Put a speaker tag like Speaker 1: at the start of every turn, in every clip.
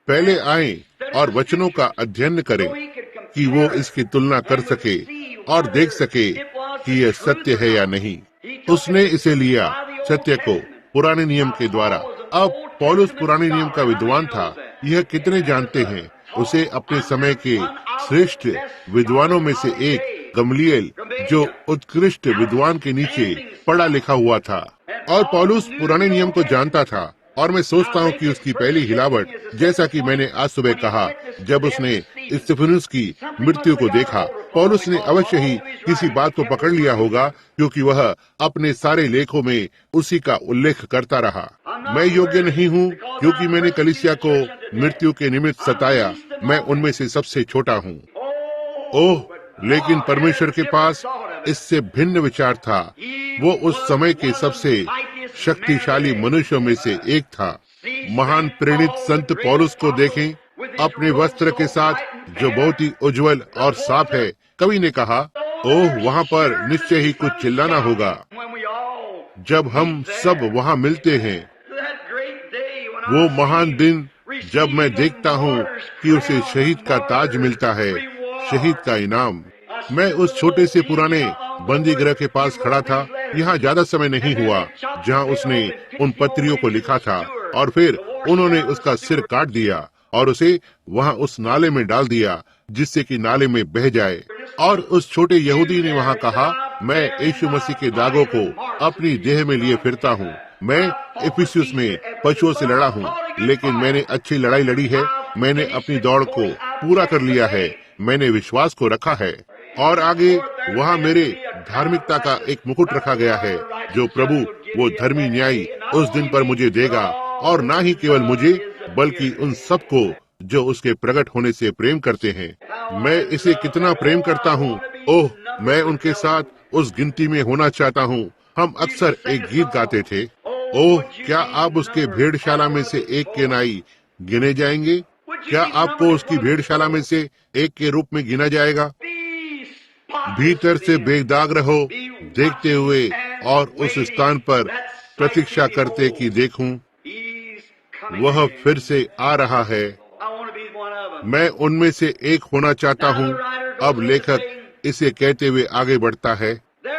Speaker 1: पहले आएं और वचनों का अध्ययन करें कि वो इसकी तुलना कर सके और देख सके कि यह सत्य है या नहीं। उसने इसे लिया सत्य को पुराने नियम के द्वारा। अब पौलुस पुराने नियम का विद्वान था, यह कितने जानते हैं। उसे अपने समय के श्रेष्ठ विद्वानों में से एक गमलीएल, जो उत्कृष्ट विद्वान के नीचे पढ़ा लिखा हुआ था, और पौलुस पुराने नियम को जानता था। और मैं सोचता हूँ कि उसकी पहली हिलावट, जैसा कि मैंने आज सुबह कहा, जब उसने स्तिफनुस की मृत्यु को देखा, पौलुस ने अवश्य ही किसी बात को पकड़ लिया होगा, क्योंकि वह अपने सारे लेखों में उसी का उल्लेख करता रहा। मैं योग्य नहीं हूँ, क्योंकि मैंने कलीसिया को मृत्यु के निमित्त सताया। मैं उनमें से सबसे छोटा हूँ। ओह, लेकिन परमेश्वर के पास इससे भिन्न विचार था। वो उस समय के सबसे शक्तिशाली मनुष्यों में से एक था। महान प्रेरित संत पौलुस को देखें, अपने वस्त्र के साथ, जो बहुत ही उज्जवल और साफ है। कवि ने कहा, ओह, वहाँ पर निश्चय ही कुछ चिल्लाना होगा जब हम सब वहाँ मिलते हैं। वो महान दिन जब मैं देखता हूँ कि उसे शहीद का ताज मिलता है, शहीद का इनाम। मैं उस छोटे से पुराने बंदी गृह के पास खड़ा था। यहाँ ज्यादा समय नहीं हुआ जहाँ उसने उन पत्रियों को लिखा था, और फिर उन्होंने उसका सिर काट दिया और उसे वहाँ उस नाले में डाल दिया, जिससे कि नाले में बह जाए। और उस छोटे यहूदी ने वहाँ कहा, मैं यीशु मसीह के दागों को अपनी देह में लिए फिरता हूँ। मैं इफिसुस में पशुओं से लड़ा हूँ, लेकिन मैंने अच्छी लड़ाई लड़ी है। मैंने अपनी दौड़ को पूरा कर लिया है। मैंने विश्वास को रखा है। और आगे वहाँ मेरे धार्मिकता का एक मुकुट रखा गया है, जो प्रभु, वो धर्मी न्यायी, उस दिन पर मुझे देगा। और ना ही केवल मुझे, बल्कि उन सबको जो उसके प्रकट होने से प्रेम करते हैं। मैं इसे कितना प्रेम करता हूँ। ओह, मैं उनके साथ उस गिनती में होना चाहता हूँ। हम अक्सर एक गीत गाते थे, ओह, क्या आप उसके भेड़शाला में से एक के नाई गिने जाएंगे? क्या आपको उसकी भेड़शाला में से एक के रूप में गिना जाएगा? भीतर से बेदाग रहो, देखते हुए और उस स्थान पर प्रतीक्षा करते कि देखूं, वह फिर से आ रहा है। मैं उनमें से एक होना चाहता हूं। अब लेखक इसे कहते हुए आगे बढ़ता है,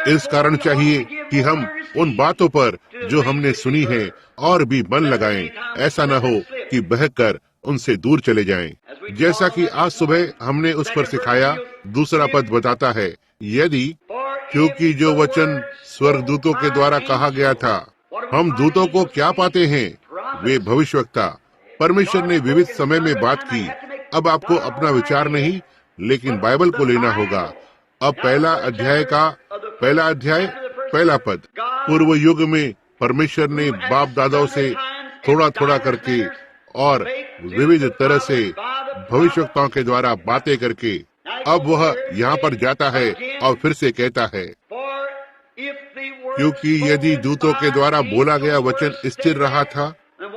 Speaker 1: इस कारण चाहिए कि हम उन बातों पर जो हमने सुनी है और भी मन लगाएं। ऐसा न हो कि बहकर उनसे दूर चले जाएं। जैसा कि आज सुबह हमने उस पर सिखाया, दूसरा पद बताता है, यदि, क्योंकि जो वचन स्वर्गदूतों के द्वारा कहा गया था। हम दूतों को क्या पाते हैं? वे भविष्यवक्ता। परमेश्वर ने विविध समय में बात की। अब आपको अपना विचार नहीं, लेकिन बाइबल को लेना होगा। अब पहला अध्याय पहला पद। पूर्व युग में परमेश्वर ने बाप दादाओं से थोड़ा थोड़ा करके और विविध तरह से भविष्यवक्ताओं के द्वारा बातें करके, अब वह यहाँ पर जाता है और फिर से कहता है, क्योंकि यदि दूतों के द्वारा बोला गया वचन स्थिर रहा था।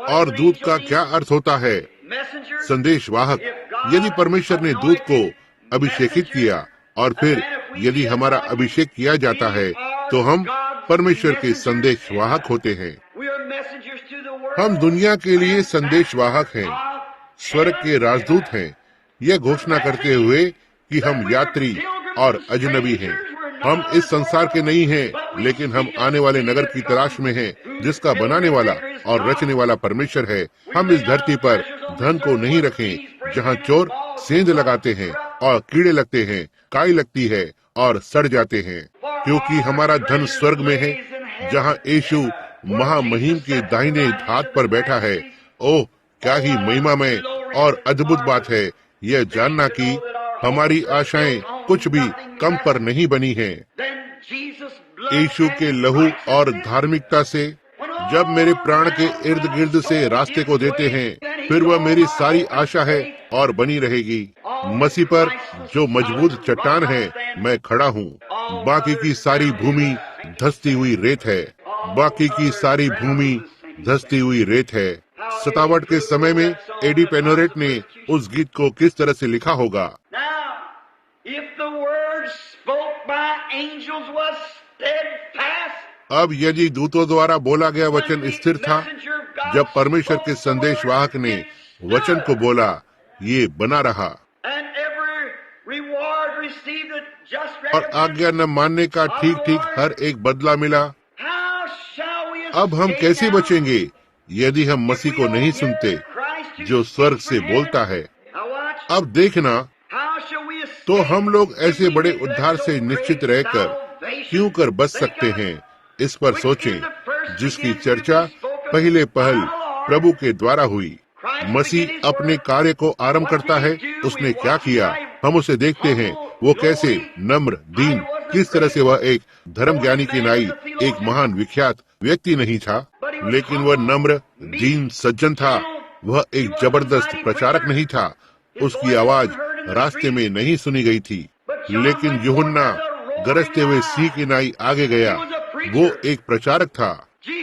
Speaker 1: और दूत का क्या अर्थ होता है? संदेशवाहक। यदि परमेश्वर ने दूत को अभिषेकित किया और फिर यदि हमारा अभिषेक किया जाता है, तो हम परमेश्वर के संदेशवाहक होते हैं। हम दुनिया के लिए संदेशवाहक हैं, स्वर्ग के राजदूत हैं, यह घोषणा करते हुए कि हम यात्री और अजनबी हैं। हम इस संसार के नहीं हैं, लेकिन हम आने वाले नगर की तलाश में हैं, जिसका बनाने वाला और रचने वाला परमेश्वर है। हम इस धरती पर धन को नहीं रखें, जहाँ चोर सेंध लगाते हैं और कीड़े लगते हैं, काई लगती है और सड़ जाते हैं, क्योंकि हमारा धन स्वर्ग में है, जहाँ यीशु महामहिम के दाहिने हाथ पर बैठा है। ओह, क्या ही महिमामय और अद्भुत बात है यह जानना कि हमारी आशाएं कुछ भी कम पर नहीं बनी हैं। यीशु के लहू और धार्मिकता से जब मेरे प्राण के इर्द गिर्द से रास्ते को देते हैं, फिर वह मेरी सारी आशा है और बनी रहेगी। मसीह पर जो मजबूत चट्टान है, मैं खड़ा हूँ। बाकी की सारी भूमि धंसती हुई रेत है। बाकी की सारी भूमि धंसती हुई रेत है। सतावट के समय में एडी पेनोरेट ने उस गीत को किस तरह से लिखा होगा? अब यदि दूतों द्वारा बोला गया वचन स्थिर था, जब परमेश्वर के संदेशवाहक ने वचन को बोला, ये बना रहा। और आज्ञा न मानने का ठीक ठीक हर एक बदला मिला। अब हम कैसे बचेंगे यदि हम मसीह को नहीं सुनते जो स्वर्ग से बोलता है? अब देखना, तो हम लोग ऐसे बड़े उद्धार से निश्चित रहकर क्यों कर बच सकते हैं, इस पर सोचें, जिसकी चर्चा पहले पहल प्रभु के द्वारा हुई। मसीह अपने कार्य को आरंभ करता है। उसने क्या किया, हम उसे देखते हैं। वो कैसे नम्र, दीन, किस तरह से वह एक धर्म ज्ञानी की नाई एक महान विख्यात व्यक्ति नहीं था, लेकिन वह नम्र, दीन, सज्जन था। वह एक जबरदस्त प्रचारक नहीं था। उसकी आवाज रास्ते में नहीं सुनी गई थी। लेकिन यूहन्ना गरजते हुए सिंह की नाई आगे गया। वो एक प्रचारक था।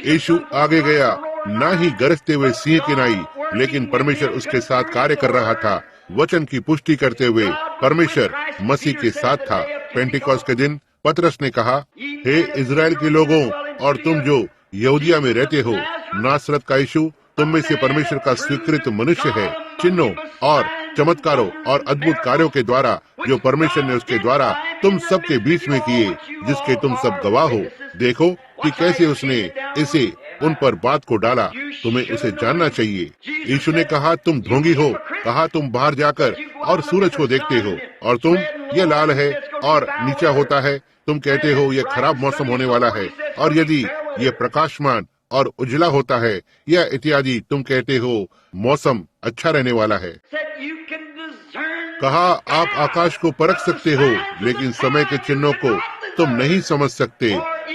Speaker 1: यीशु आगे गया, ना ही गरजते हुए सिंह की नाई, लेकिन परमेश्वर उसके साथ कार्य कर रहा था। वचन की पुष्टि करते हुए परमेश्वर मसीह के साथ था। पेंटिकॉस्ट के दिन पतरस ने कहा, हे इजराइल के लोगों और तुम जो यहूदिया में रहते हो, नासरत का यीशु तुम में से परमेश्वर का स्वीकृत मनुष्य है। चिन्हों और चमत्कारों और अद्भुत कार्यों के द्वारा जो परमेश्वर ने उसके द्वारा तुम सबके बीच में किए, जिसके तुम सब गवाह हो। देखो कि कैसे उसने इसे उन पर बात को डाला। तुम्हें उसे जानना चाहिए। यीशु ने कहा, तुम ढोंगी हो। कहा, तुम बाहर जाकर और सूरज को देखते हो और तुम, ये लाल है और नीचा होता है। तुम कहते हो ये खराब मौसम होने वाला है, और यदि ये प्रकाशमान और उजला होता है या इत्यादि, तुम कहते हो मौसम अच्छा रहने वाला है। कहा, आप आकाश को परख सकते हो, लेकिन समय के चिन्हों को तुम नहीं समझ सकते,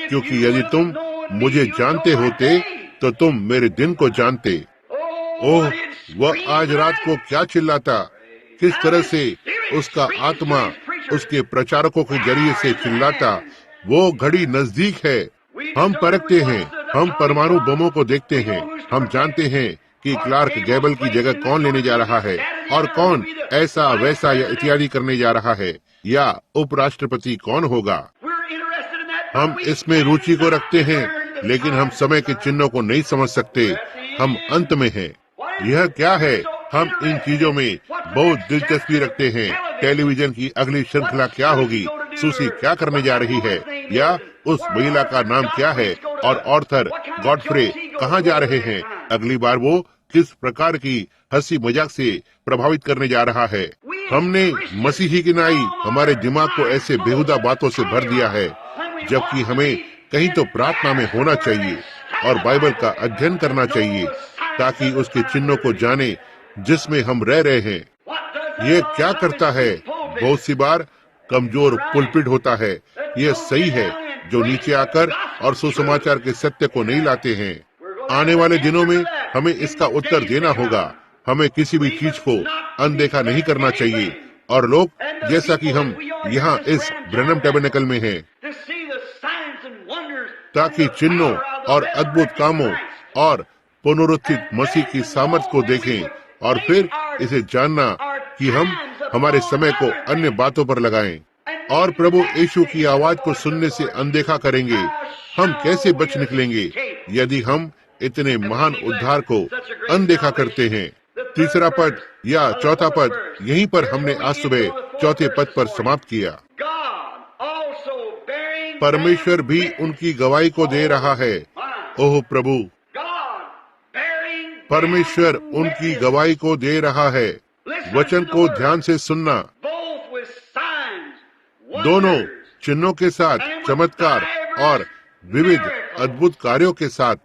Speaker 1: क्योंकि यदि तुम मुझे जानते होते तो तुम मेरे दिन को जानते। ओह, वह आज रात को क्या चिल्लाता, किस तरह से उसका आत्मा उसके प्रचारकों के जरिए से चिल्लाता। वो घड़ी नजदीक है। हम परखते हैं, हम परमाणु बमों को देखते हैं। हम जानते हैं कि क्लार्क गैबल की जगह कौन लेने जा रहा है और कौन ऐसा वैसा या इत्यादि करने जा रहा है, या उपराष्ट्रपति कौन होगा। हम इसमें रुचि को रखते हैं, लेकिन हम समय के चिन्हों को नहीं समझ सकते। हम अंत में हैं। यह क्या है? हम इन चीजों में बहुत दिलचस्पी रखते हैं। टेलीविजन की अगली श्रृंखला क्या होगी, सूसी क्या करने जा रही है, या उस महिला का नाम क्या है, और ऑर्थर गॉडफ्रे कहाँ जा रहे हैं, अगली बार वो किस प्रकार की हंसी मजाक से प्रभावित करने जा रहा है। हमने मसीही की नाई हमारे दिमाग को ऐसे बेहुदा बातों से भर दिया है, जबकि हमें कहीं तो प्रार्थना में होना चाहिए और बाइबल का अध्ययन करना चाहिए, ताकि उसके चिन्हों को जाने जिसमें हम रह रहे हैं। ये क्या करता है? बहुत सी बार कमजोर पुलपिट होता है। यह सही है, जो नीचे आकर और सुसमाचार के सत्य को नहीं लाते हैं। आने वाले दिनों में हमें इसका उत्तर देना होगा। हमें किसी भी चीज को अनदेखा नहीं करना चाहिए। और लोग, जैसा कि हम यहाँ इस ब्रैनम टैबरनेकल में हैं, ताकि चिन्हों और अद्भुत कामों और पुनरुत्थित मसीह की सामर्थ को देखें, और फिर इसे जानना कि हम हमारे समय को अन्य बातों पर लगाएं और प्रभु यीशु की आवाज को सुनने से अनदेखा करेंगे। हम कैसे बच निकलेंगे यदि हम इतने महान उद्धार को अनदेखा करते हैं? तीसरा पद या चौथा पद, यहीं पर हमने आज सुबह चौथे पद पर समाप्त किया। परमेश्वर भी उनकी गवाही को दे रहा है। ओह प्रभु, परमेश्वर उनकी गवाही को दे रहा है। वचन को ध्यान से सुनना, दोनों चिन्हों के साथ, चमत्कार और विविध अद्भुत कार्यों के साथ।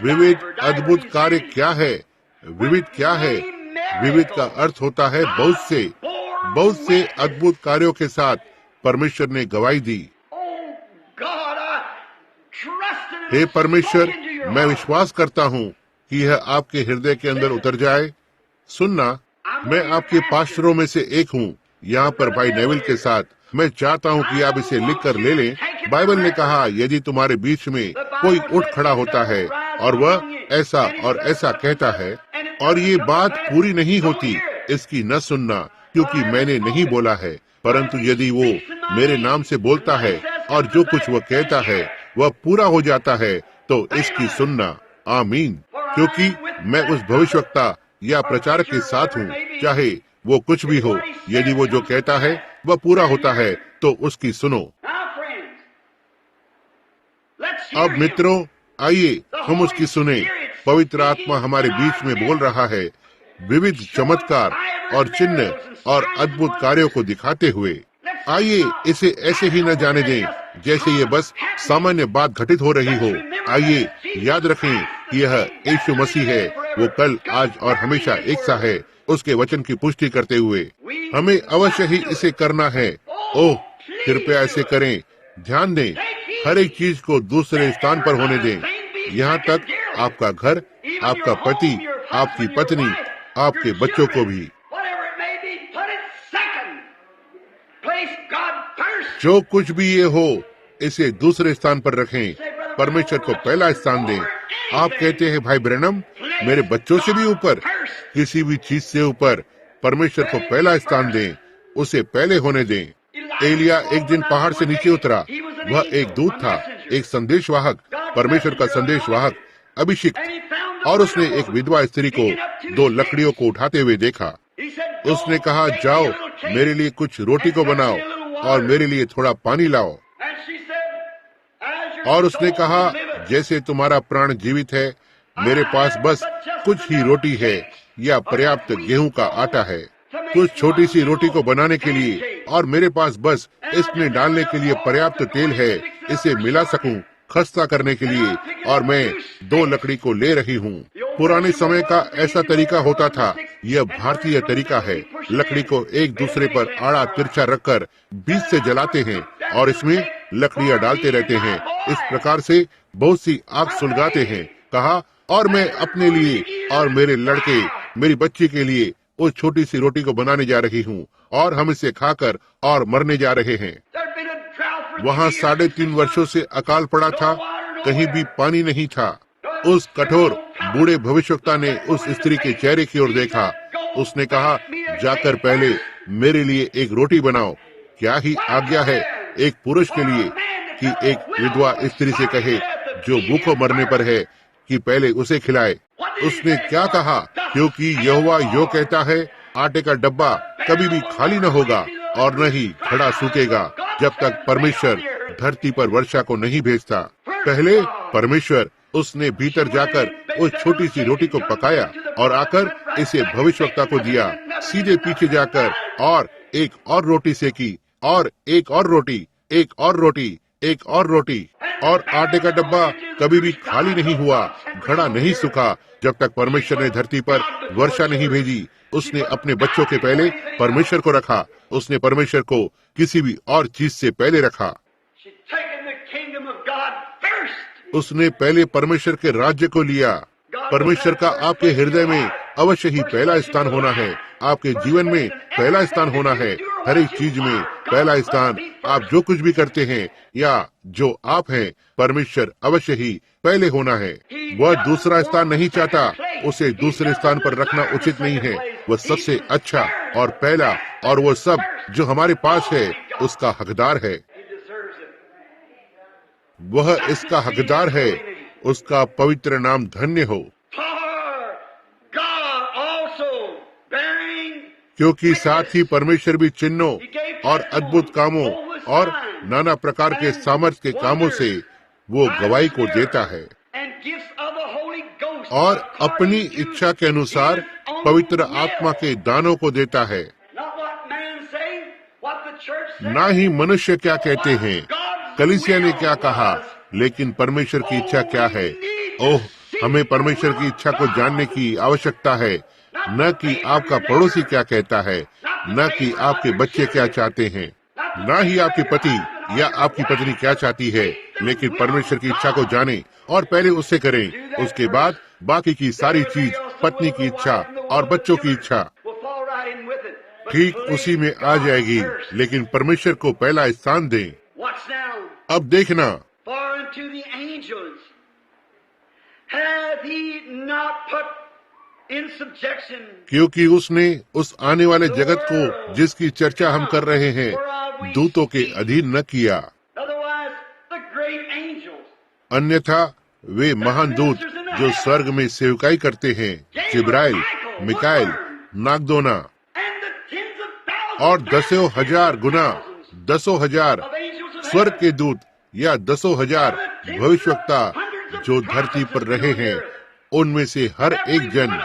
Speaker 1: विविध अद्भुत कार्य क्या है? विविध क्या है? विविध का अर्थ होता है बहुत से अद्भुत कार्यों के साथ परमेश्वर ने गवाही दी। हे परमेश्वर, मैं विश्वास करता हूँ कि यह आपके हृदय के अंदर उतर जाए। सुनना, मैं आपके पास्टरों में से एक हूँ, यहाँ पर भाई नेविल के साथ। मैं चाहता हूँ कि आप इसे लिख कर ले लें। बाइबल ने कहा, यदि तुम्हारे बीच में कोई उठ खड़ा होता है और वह ऐसा और ऐसा कहता है और ये बात पूरी नहीं होती, इसकी न सुनना, क्योंकि मैंने नहीं बोला है। परंतु यदि वो मेरे नाम से बोलता है और जो कुछ वह कहता है वह पूरा हो जाता है, तो इसकी सुनना। आमीन। क्योंकि मैं उस भविष्यवक्ता या प्रचारक के साथ हूँ, चाहे वो कुछ भी हो। यदि वो जो कहता है वह पूरा होता है तो उसकी सुनो। अब मित्रों, आइए हम उसकी सुने। पवित्र आत्मा हमारे बीच में बोल रहा है, विविध चमत्कार और चिन्ह और अद्भुत कार्यों को दिखाते हुए। आइए इसे ऐसे ही न जाने दें जैसे ये बस सामान्य बात घटित हो रही हो। आइए याद रखें कि यह यीशु मसीह है, वो कल, आज और हमेशा एक सा है, उसके वचन की पुष्टि करते हुए। हमें अवश्य ही इसे करना है। ओह, कृपया ऐसे करें। ध्यान दें, हर एक चीज को दूसरे स्थान पर होने दें, यहाँ तक आपका घर, आपका पति, आपकी पत्नी, आपके बच्चों को भी। जो कुछ भी ये हो, इसे दूसरे स्थान पर रखें। परमेश्वर को पहला स्थान दें। आप कहते हैं, भाई ब्रैनम, मेरे बच्चों से भी ऊपर, किसी भी चीज से ऊपर परमेश्वर को पहला स्थान दें, उसे पहले होने दें। एलिया एक दिन पहाड़ से नीचे उतरा। वह एक दूत था, एक संदेशवाहक, परमेश्वर का संदेशवाहक, अभिषिक्त। और उसने एक विधवा स्त्री को 2 लकड़ियों को उठाते हुए देखा। उसने कहा, जाओ, मेरे लिए कुछ रोटी को बनाओ और मेरे लिए थोड़ा पानी लाओ। और उसने कहा, जैसे तुम्हारा प्राण जीवित है, मेरे पास बस कुछ ही रोटी है या पर्याप्त गेहूं का आटा है, कुछ छोटी सी रोटी को बनाने के लिए, और मेरे पास बस इसमें डालने के लिए पर्याप्त तेल है, इसे मिला सकूं खस्ता करने के लिए, और मैं 2 लकड़ी को ले रही हूँ। पुराने समय का ऐसा तरीका होता था। यह भारतीय तरीका है। लकड़ी को एक दूसरे पर आड़ा तिरछा रखकर बीच से जलाते हैं और इसमें लकड़ियां डालते रहते हैं। इस प्रकार से बहुत सी आग सुलगाते हैं। कहा, और मैं अपने लिए और मेरे लड़के, मेरी बच्ची के लिए उस छोटी सी रोटी को बनाने जा रही हूँ, और हम इसे खाकर और मरने जा रहे हैं। वहाँ 3.5 वर्षों से अकाल पड़ा था, कहीं भी पानी नहीं था। उस कठोर बूढ़े भविष्यवक्ता ने उस स्त्री के चेहरे की ओर देखा। उसने कहा, जाकर पहले मेरे लिए एक रोटी बनाओ। क्या ही आज्ञा है एक पुरुष के लिए कि एक विधवा स्त्री से कहे, जो भूखों मरने पर है, कि पहले उसे खिलाए। उसने क्या कहा? क्योंकि यहोवा यो कहता है, आटे का डब्बा कभी भी खाली न होगा और न ही घड़ा सूखेगा, जब तक परमेश्वर धरती पर वर्षा को नहीं भेजता। पहले परमेश्वर, उसने भीतर जाकर उस छोटी सी रोटी को पकाया और आकर इसे भविष्यवक्ता को दिया। सीधे पीछे जाकर और एक और रोटी सेकी, और एक और रोटी, एक और रोटी, एक और रोटी, और आटे का डब्बा कभी भी खाली नहीं हुआ, घड़ा नहीं सूखा, जब तक परमेश्वर ने धरती पर वर्षा नहीं भेजी। उसने अपने बच्चों के पहले परमेश्वर को रखा। उसने परमेश्वर को किसी भी और चीज से पहले रखा। उसने पहले परमेश्वर के राज्य को लिया। परमेश्वर का आपके हृदय में अवश्य ही पहला स्थान होना है। आपके जीवन में पहला स्थान होना है। हर एक चीज में पहला स्थान। आप जो कुछ भी करते हैं या जो आप हैं, परमेश्वर अवश्य ही पहले होना है। वह दूसरा स्थान नहीं चाहता। उसे दूसरे स्थान पर रखना उचित नहीं है। वह सबसे अच्छा और पहला, और वो सब जो हमारे पास है, उसका हकदार है। वह इसका हकदार है। उसका पवित्र नाम धन्य हो। क्योंकि साथ ही परमेश्वर भी चिन्हों और अद्भुत कामों और नाना प्रकार के सामर्थ के कामों से वो गवाही को देता है, और अपनी इच्छा के अनुसार पवित्र आत्मा के दानों को देता है। ना ही मनुष्य क्या कहते हैं, कलीसिया ने क्या कहा, लेकिन परमेश्वर की इच्छा क्या है। ओह, हमें परमेश्वर की इच्छा को जानने की आवश्यकता है, न कि आपका पड़ोसी क्या कहता है, न कि आपके बच्चे क्या चाहते हैं, न ही आपके पति या आपकी पत्नी क्या चाहती है, लेकिन परमेश्वर की इच्छा को जाने और पहले उससे करें। उसके बाद बाकी की सारी चीज, पत्नी की इच्छा और बच्चों की इच्छा, ठीक उसी में आ जाएगी। लेकिन परमेश्वर को पहला स्थान दें। अब देखना, क्योंकि उसने उस आने वाले जगत को, जिसकी चर्चा हम कर रहे हैं, दूतों के अधीन न किया। अन्यथा वे महान दूत जो स्वर्ग में सेवकाई करते हैं, जिब्राइल, मिकाइल, नागदोना, और 10,000 गुना 10,000 स्वर्ग के दूत या 10,000 भविष्यवक्ता जो धरती पर रहे हैं, उनमें से हर एक जन,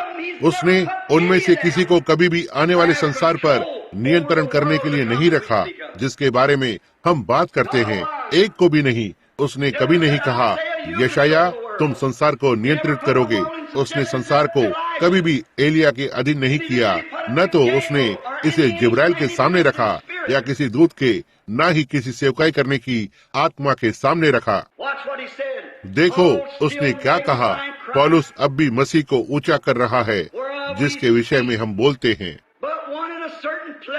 Speaker 1: उसने उनमें से किसी को कभी भी आने वाले संसार पर नियंत्रण करने के लिए नहीं रखा, जिसके बारे में हम बात करते हैं, एक को भी नहीं। उसने कभी नहीं कहा, यशाया तुम संसार को नियंत्रित करोगे। उसने संसार को कभी भी एलिया के अधीन नहीं किया, न तो उसने इसे जिब्राइल के सामने रखा या किसी दूत के, न ही किसी सेवकाई करने की आत्मा के सामने रखा। देखो उसने क्या कहा। पौलुस अब भी मसीह को ऊंचा कर रहा है, जिसके विषय में हम बोलते हैं।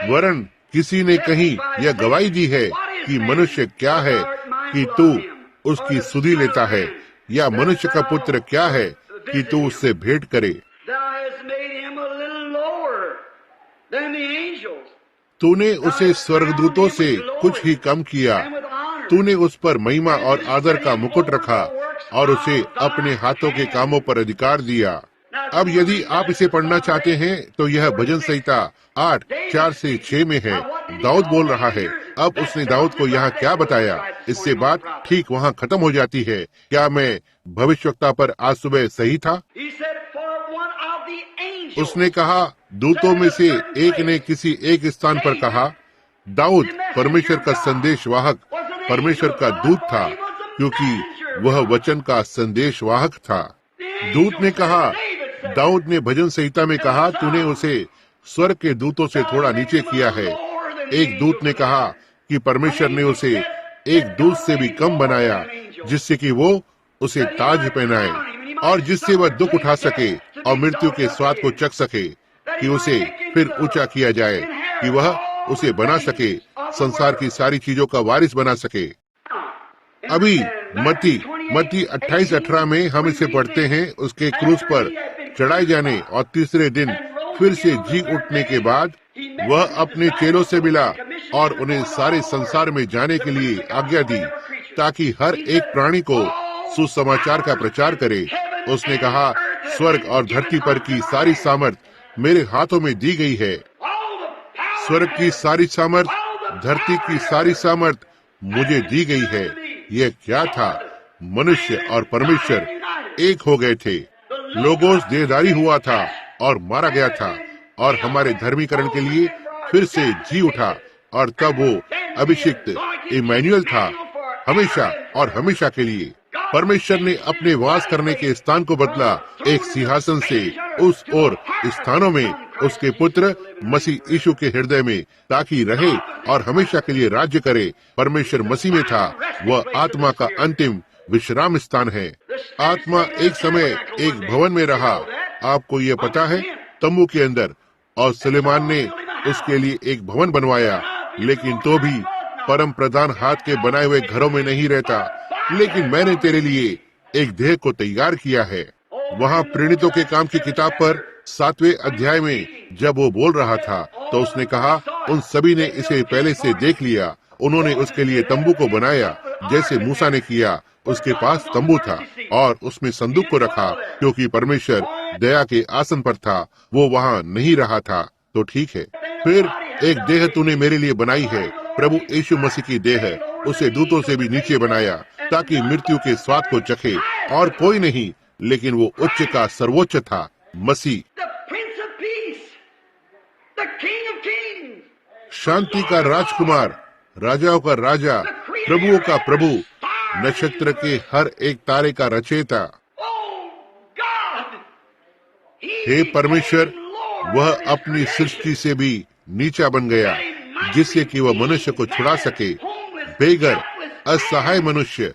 Speaker 1: वरन किसी ने कहीं यह गवाही दी है कि मनुष्य क्या है कि तू उसकी सुधि लेता है, या मनुष्य का पुत्र क्या है कि तू उससे भेंट करे। तूने उसे स्वर्गदूतों से कुछ ही कम किया। तूने उस पर महिमा और आदर का मुकुट रखा और उसे अपने हाथों के कामों पर अधिकार दिया। अब यदि आप इसे पढ़ना चाहते हैं तो यह भजन संहिता 8:4-6 में है। दाऊद बोल रहा है। अब उसने दाऊद को यहाँ क्या बताया, इससे बात ठीक वहाँ खत्म हो जाती है। क्या मैं भविष्यवक्ता पर आज सुबह सही था? उसने कहा, दूतों में से एक ने किसी एक स्थान पर कहा, दाऊद परमेश्वर का संदेश वाहक, परमेश्वर का दूत था, क्योंकि वह वचन का संदेश वाहक था। दूत ने कहा, दाऊद ने भजन संहिता में कहा, तूने उसे स्वर्ग के दूतों से थोड़ा नीचे किया है। एक दूत ने कहा कि परमेश्वर ने उसे एक दूत से भी कम बनाया, जिससे कि वो उसे ताज पहनाए और जिससे वह दुख उठा सके और मृत्यु के स्वाद को चख सके, कि उसे फिर ऊंचा किया जाए, कि वह उसे बना सके, संसार की सारी चीजों का वारिस बना सके। अभी मत्ती 28:18 में हम इसे पढ़ते हैं। उसके क्रूस पर चढ़ाए जाने और तीसरे दिन फिर से जी उठने के बाद वह अपने चेलों से मिला और उन्हें सारे संसार में जाने के लिए आज्ञा दी, ताकि हर एक प्राणी को सुसमाचार का प्रचार करे। उसने कहा, स्वर्ग और धरती पर की सारी सामर्थ मेरे हाथों में दी गई है। स्वर्ग की सारी सामर्थ, धरती की सारी सामर्थ मुझे दी गई है। यह क्या था? मनुष्य और परमेश्वर एक हो गए थे। लोगोस देहधारी हुआ था और मारा गया था और हमारे धर्मीकरण के लिए फिर से जी उठा, और तब वो अभिषिक्त इमैनुएल था, हमेशा और हमेशा के लिए। परमेश्वर ने अपने वास करने के स्थान को बदला, एक सिंहासन से उस और स्थानों में उसके पुत्र मसीह यीशु के हृदय में, ताकि रहे और हमेशा के लिए राज्य करे। परमेश्वर मसीह में था। वह आत्मा का अंतिम विश्राम स्थान है। आत्मा एक समय एक भवन में रहा, आपको ये पता है, तंबू के अंदर, और सुलेमान ने उसके लिए एक भवन बनवाया। लेकिन तो भी परम प्रधान हाथ के बनाए हुए घरों में नहीं रहता। लेकिन मैंने तेरे लिए एक देह को तैयार किया है। वहाँ प्रेरितों के काम की किताब पर 7वें अध्याय में जब वो बोल रहा था, तो उसने कहा, उन सभी ने इसे पहले से देख लिया। उन्होंने उसके लिए तंबू को बनाया जैसे मूसा ने किया। उसके पास तंबू था और उसमें संदूक को रखा, क्योंकि परमेश्वर दया के आसन पर था, वो वहाँ नहीं रहा था। तो ठीक है। फिर एक देह तूने मेरे लिए बनाई है, प्रभु यीशु मसीह की देह। उसे दूतों से भी नीचे बनाया, ताकि मृत्यु के स्वाद को चखे, और कोई नहीं, लेकिन वो उच्च का सर्वोच्च था, मसीह, शांति का राजकुमार, राजाओं का राजा, प्रभुओं का प्रभु, नक्षत्र के हर एक तारे का रचयिता। हे परमेश्वर, वह अपनी सृष्टि से भी नीचा बन गया, जिससे कि वह मनुष्य को छुड़ा सके, बेघर असहाय मनुष्य,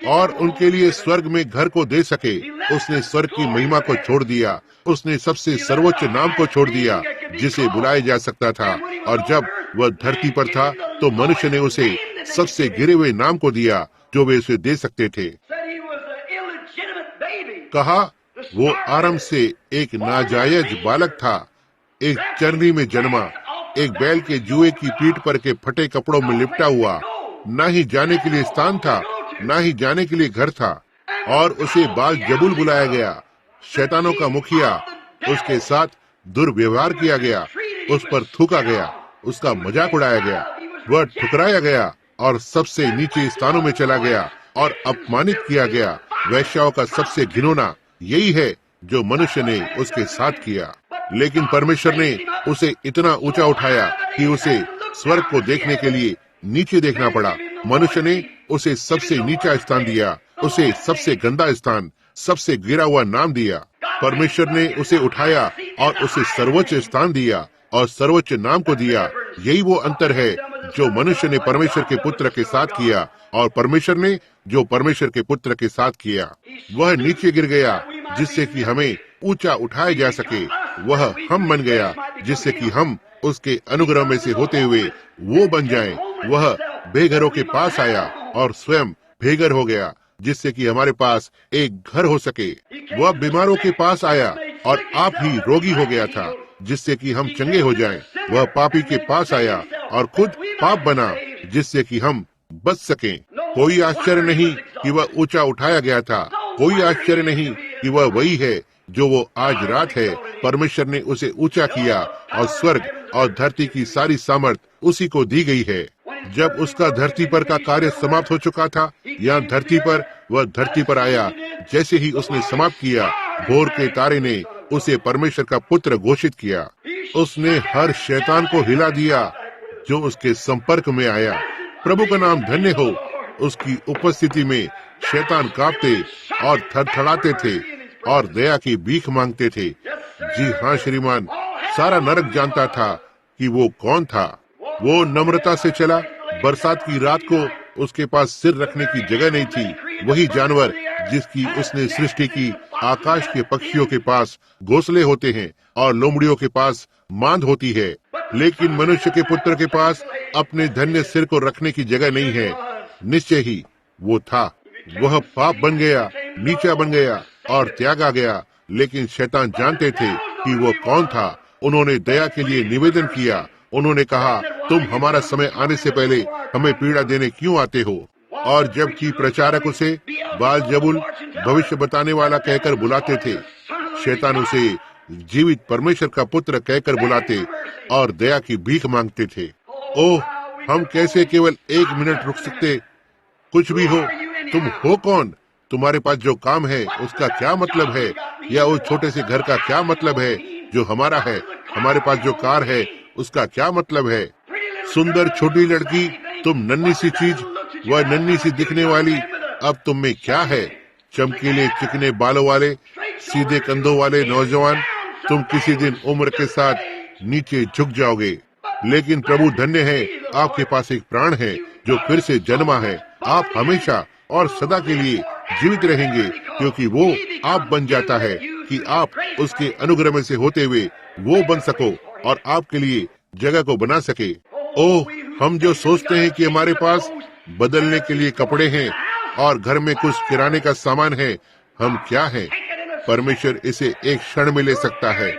Speaker 1: और उनके लिए स्वर्ग में घर को दे सके। उसने स्वर्ग की महिमा को छोड़ दिया। उसने सबसे सर्वोच्च नाम को छोड़ दिया, जिसे बुलाया जा सकता था। और जब वह धरती पर था, तो मनुष्य ने उसे सबसे गिरे हुए नाम को दिया, जो वे उसे दे सकते थे। कहा, वो आरंभ से एक नाजायज बालक था, एक चरनी में जन्मा, एक बैल के जुए की पीठ पर के फटे कपड़ों में लिपटा हुआ। न ही जाने के लिए स्थान था, न ही जाने के लिए घर था। और उसे बाल जबूल बुलाया गया। शैतानों का मुखिया, उसके साथ दुर्व्यवहार किया गया, उस पर थूका गया, उसका मजाक उड़ाया गया, वह ठुकराया गया और सबसे नीचे स्थानों में चला गया और अपमानित किया गया। वैश्याओं का सबसे घिनौना यही है जो मनुष्य ने उसके साथ किया। लेकिन परमेश्वर ने उसे इतना ऊंचा उठाया कि उसे स्वर्ग को देखने के लिए नीचे देखना पड़ा। मनुष्य ने उसे सबसे नीचा स्थान दिया, उसे सबसे गंदा स्थान, सबसे गिरा हुआ नाम दिया। परमेश्वर ने उसे उठाया और उसे सर्वोच्च स्थान दिया और सर्वोच्च नाम को दिया। यही वो अंतर है जो मनुष्य ने परमेश्वर के पुत्र के साथ किया और परमेश्वर ने जो परमेश्वर के पुत्र के साथ किया। वह नीचे गिर गया जिससे कि हमें ऊंचा उठाया जा सके। वह हम बन गया जिससे कि हम उसके अनुग्रह में से होते हुए वो बन जाएं। वह बेघरों के पास आया और स्वयं बेघर हो गया जिससे कि हमारे पास एक घर हो सके। वह बीमारों के पास आया और आप ही रोगी हो गया था जिससे कि हम चंगे हो जाएं। वह पापी के पास आया और खुद पाप बना जिससे कि हम बच सकें। कोई आश्चर्य नहीं कि वह ऊंचा उठाया गया था। कोई आश्चर्य नहीं कि वह वही है जो वो आज रात है। परमेश्वर ने उसे ऊंचा किया और स्वर्ग और धरती की सारी सामर्थ उसी को दी गई है। जब उसका धरती पर का कार्य समाप्त हो चुका था, यहाँ धरती पर वह धरती पर आया। जैसे ही उसने समाप्त किया, भोर के तारे ने उसे परमेश्वर का पुत्र घोषित किया। उसने हर शैतान को हिला दिया जो उसके संपर्क में आया। प्रभु का नाम धन्य हो। उसकी उपस्थिति में शैतान कांपते और थरथराते थे और दया की भीख मांगते थे। जी हाँ श्रीमान, सारा नरक जानता था कि वो कौन था। वो नम्रता से चला। बरसात की रात को उसके पास सिर रखने की जगह नहीं थी। वही जानवर जिसकी उसने सृष्टि की, आकाश के पक्षियों के पास घोंसले होते हैं और लोमड़ियों के पास मांद होती है, लेकिन मनुष्य के पुत्र के पास अपने धन्य सिर को रखने की जगह नहीं है। निश्चय ही वो था। वह पाप बन गया, नीचा बन गया और त्यागा गया। लेकिन शैतान जानते थे कि वो कौन था। उन्होंने दया के लिए निवेदन किया। उन्होंने कहा, तुम हमारा समय आने से पहले हमें पीड़ा देने क्यों आते हो? और जबकि प्रचारक उसे बाल जबूल, भविष्य बताने वाला कहकर बुलाते थे, शैतान उसे जीवित परमेश्वर का पुत्र कहकर बुलाते और दया की भीख मांगते थे। ओह, हम कैसे केवल 1 मिनट रुक सकते? कुछ भी हो, तुम हो कौन? तुम्हारे पास जो काम है उसका क्या मतलब है? या उस छोटे से घर का क्या मतलब है जो हमारा है? हमारे पास जो कार है उसका क्या मतलब है? सुंदर छोटी लड़की, तुम नन्ही सी चीज, वह नन्ही सी दिखने वाली, अब तुम में क्या है? चमकीले चिकने बालों वाले, सीधे कंधों वाले नौजवान, तुम किसी दिन उम्र के साथ नीचे झुक जाओगे। लेकिन प्रभु धन्य है, आपके पास एक प्राण है जो फिर से जन्मा है। आप हमेशा और सदा के लिए जीवित रहेंगे क्योंकि वो आप बन जाता है कि आप उसके अनुग्रह में से होते हुए वो बन सको और आपके लिए जगह को बना सके। ओह, हम जो सोचते हैं कि हमारे पास बदलने के लिए कपड़े हैं और घर में कुछ किराने का सामान है, हम क्या हैं? परमेश्वर इसे एक क्षण में ले सकता है।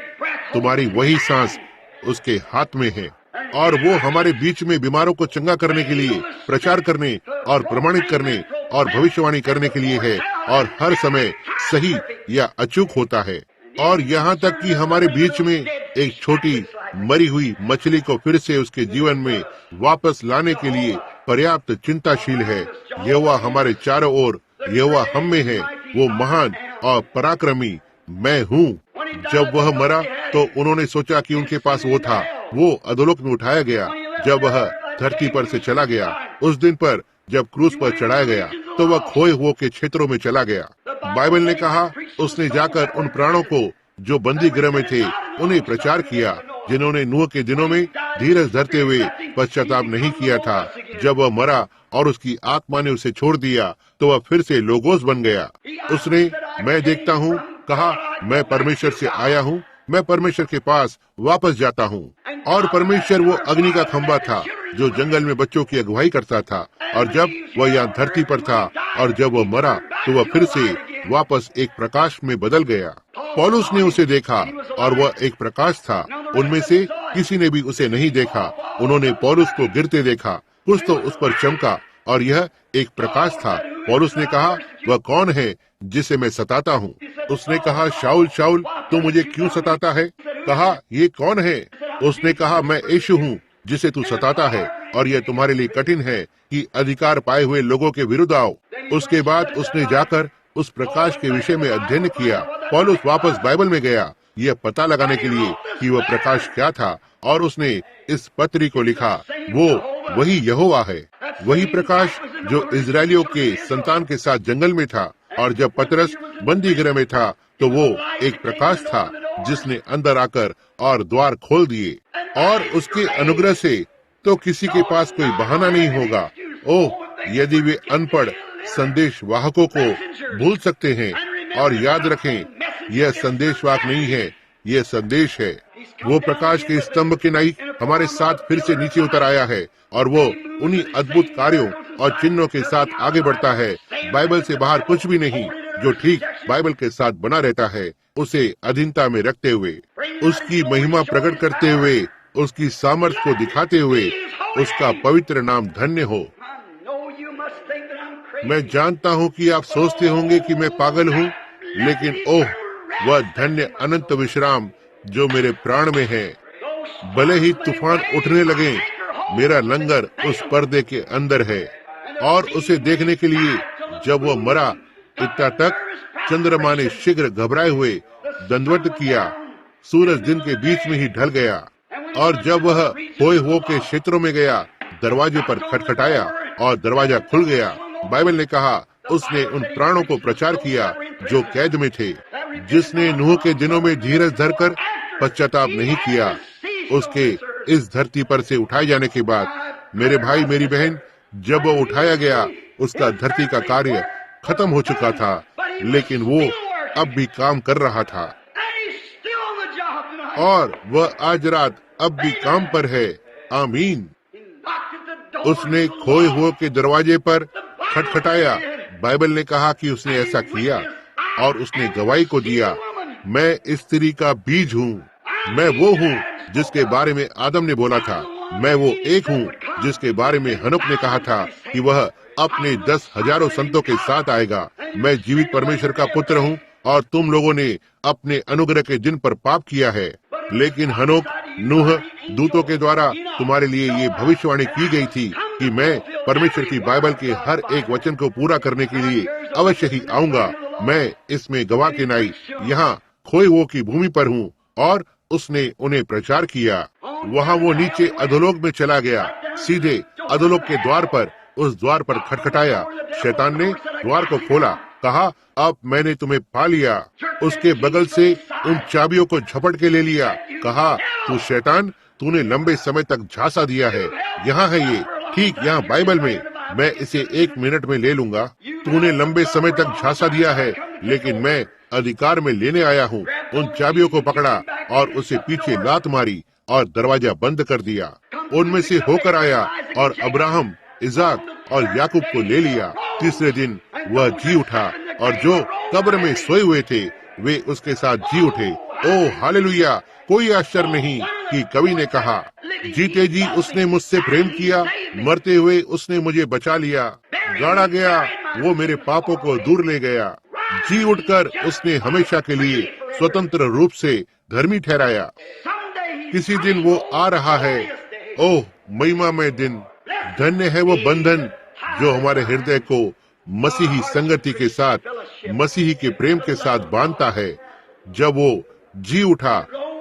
Speaker 1: तुम्हारी वही सांस उसके हाथ में है और वो हमारे बीच में बीमारों को चंगा करने के लिए, प्रचार करने और प्रमाणित करने और भविष्यवाणी करने के लिए है और हर समय सही या अचूक होता है। और यहाँ तक कि हमारे बीच में एक छोटी मरी हुई मछली को फिर से उसके जीवन में वापस लाने के लिए पर्याप्त चिंताशील है। यहोवा हमारे चारों ओर, यहोवा हम में है, वो महान और पराक्रमी मैं हूँ। जब वह मरा तो उन्होंने सोचा कि उनके पास वो था। वो अधोलोक में उठाया गया जब वह धरती पर से चला गया। उस दिन पर जब क्रूस पर चढ़ाया गया तो वह खोए हुए के क्षेत्रों में चला गया। बाइबल ने कहा, उसने जाकर उन प्राणों को जो बंदी गृह में थे उन्हें प्रचार किया, जिन्होंने नूह के दिनों में धीरज धरते हुए पश्चाताप नहीं किया था। जब वह मरा और उसकी आत्मा ने उसे छोड़ दिया तो वह फिर से लोगोस बन गया। उसने मैं देखता हूँ कहा, मैं परमेश्वर से आया हूँ, मैं परमेश्वर के पास वापस जाता हूँ। और परमेश्वर वो अग्नि का खंभा था जो जंगल में बच्चों की अगुवाई करता था। और जब वह यहाँ धरती पर था और जब वह मरा तो वह फिर से वापस एक प्रकाश में बदल गया। पौलुस ने उसे देखा और वह एक प्रकाश था। उनमें से किसी ने भी उसे नहीं देखा। उन्होंने पौलुस को गिरते देखा, कुछ तो उस पर चमका और यह एक प्रकाश था। पौलुस ने कहा, वह कौन है जिसे मैं सताता हूँ? उसने कहा, शाऊल शाऊल, तू मुझे क्यों सताता है? कहा, ये कौन है? उसने कहा, मैं यीशु हूँ जिसे तू सताता है, और यह तुम्हारे लिए कठिन है कि अधिकार पाए हुए लोगों के विरुद्ध आओ। उसके बाद उसने जाकर उस प्रकाश के विषय में अध्ययन किया। पौलुस वापस बाइबल में गया यह पता लगाने के लिए कि वह प्रकाश क्या था, और उसने इस पत्री को लिखा। वो वही यहोवा है, वही प्रकाश जो इजरायलियों के संतान के साथ जंगल में था, और जब पतरस बंदी गृह में था तो वो एक प्रकाश था जिसने अंदर आकर और द्वार खोल दिए, और उसके अनुग्रह से तो किसी के पास कोई बहाना नहीं होगा। ओह, यदि वे अनपढ़ संदेश वाहकों को भूल सकते हैं, और याद रखें, यह संदेशवाहक नहीं है, यह संदेश है। वो प्रकाश के स्तंभ के नाई हमारे साथ फिर से नीचे उतर आया है, और वो उन्हीं अद्भुत कार्यों और चिन्हों के साथ आगे बढ़ता है। बाइबल से बाहर कुछ भी नहीं, जो ठीक बाइबल के साथ बना रहता है, उसे अधीनता में रखते हुए, उसकी महिमा प्रकट करते हुए, उसकी सामर्थ्य को दिखाते हुए, उसका पवित्र नाम धन्य हो। मैं जानता हूँ कि आप सोचते होंगे कि मैं पागल हूँ, लेकिन ओह, वह धन्य अनंत विश्राम जो मेरे प्राण में है। भले ही तूफान उठने लगे, मेरा लंगर उस पर्दे के अंदर है, और उसे देखने के लिए जब वह मरा, इतना तक चंद्रमा ने शीघ्र घबराए हुए दंडवत किया। सूरज दिन के बीच में ही ढल गया, और जब वह होए हो के क्षेत्रों में गया, दरवाजे पर खटखटाया और दरवाजा खुल गया। बाइबल ने कहा, उसने उन प्राणों को प्रचार किया जो कैद में थे, जिसने नूह के दिनों में धीरज धरकर पश्चाताप नहीं किया। उसके इस धरती पर से उठाए जाने के बाद, मेरे भाई मेरी बहन, जब वो उठाया गया, उसका धरती का कार्य खत्म हो चुका था, लेकिन वो अब भी काम कर रहा था, और वह आज रात अब भी काम पर है। आमीन। उसने खोए हुए के दरवाजे पर खटखटाया। बाइबल ने कहा कि उसने ऐसा किया, और उसने गवाही को दिया, मैं स्त्री का बीज हूँ। मैं वो हूँ जिसके बारे में आदम ने बोला था। मैं वो एक हूँ जिसके बारे में हनोक ने कहा था कि वह अपने 10,000 संतों के साथ आएगा। मैं जीवित परमेश्वर का पुत्र हूँ, और तुम लोगों ने अपने अनुग्रह के दिन पर पाप किया है। लेकिन हनोक, नूह दूतों के द्वारा तुम्हारे लिए ये भविष्यवाणी की गई थी कि मैं परमेश्वर की बाइबल के हर एक वचन को पूरा करने के लिए अवश्य ही आऊंगा। मैं इसमें गवाह के नाई यहाँ खोए हुओं की भूमि पर हूँ। और उसने उन्हें प्रचार किया। वहाँ वो नीचे अधोलोक में चला गया, सीधे अधोलोक के द्वार पर, उस द्वार पर खटखटाया। शैतान ने द्वार को खोला, कहा, अब मैंने तुम्हें पा लिया। उसके बगल से उन चाबियों को झपट के ले लिया। कहा, तू शैतान, तूने लंबे समय तक झांसा दिया है। यहाँ है ये, ठीक यहाँ बाइबल में, मैं इसे 1 मिनट में ले लूंगा। तूने लंबे समय तक झांसा दिया है, लेकिन मैं अधिकार में लेने आया हूँ। उन चाबियों को पकड़ा और उसे पीछे लात मारी और दरवाजा बंद कर दिया। उनमें से होकर आया और अब्राहम, इजाक और याकूब को ले लिया। तीसरे दिन वह जी उठा, और जो कब्र में सोए हुए थे वे उसके साथ जी उठे। ओ हालेलुया! कोई आश्चर्य नहीं कि कवि ने कहा, जीते जी उसने मुझसे प्रेम किया, मरते हुए उसने मुझे बचा लिया। गाड़ा गया, वो मेरे पापों को दूर ले गया। जी उठकर उसने हमेशा के लिए स्वतंत्र रूप से धर्मी ठहराया। किसी दिन वो आ रहा है। ओह महिमामय दिन! धन्य है वो बंधन जो हमारे हृदय को मसीही संगति के साथ, मसीही के प्रेम के साथ बांधता है। जब वो जी उठा,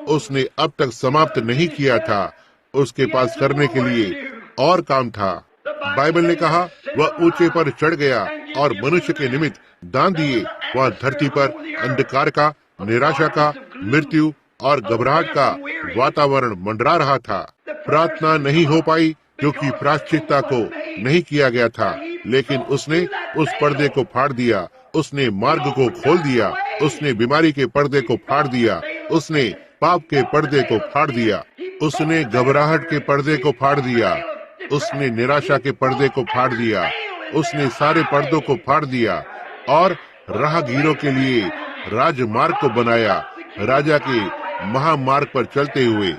Speaker 1: उसने अब तक समाप्त नहीं किया था। उसके पास करने के लिए और काम था। बाइबल ने कहा, वह ऊंचे पर चढ़ गया और मनुष्य के निमित्त दान दिए। वह धरती पर अंधकार का, निराशा का, मृत्यु और घबराहट का वातावरण मंडरा रहा था। प्रार्थना नहीं हो पाई क्योंकि प्रायश्चित्ता को नहीं किया गया था, लेकिन उसने उस पर्दे को फाड़ दिया। उसने मार्ग को खोल दिया। उसने बीमारी के पर्दे को फाड़ दिया। उसने पाप के पर्दे को फाड़ दिया। उसने घबराहट के पर्दे को फाड़ दिया। उसने निराशा के पर्दे को फाड़ दिया। उसने सारे पर्दों को फाड़ दिया और राहगीरों के लिए राजमार्ग को बनाया, राजा के महामार्ग पर चलते हुए।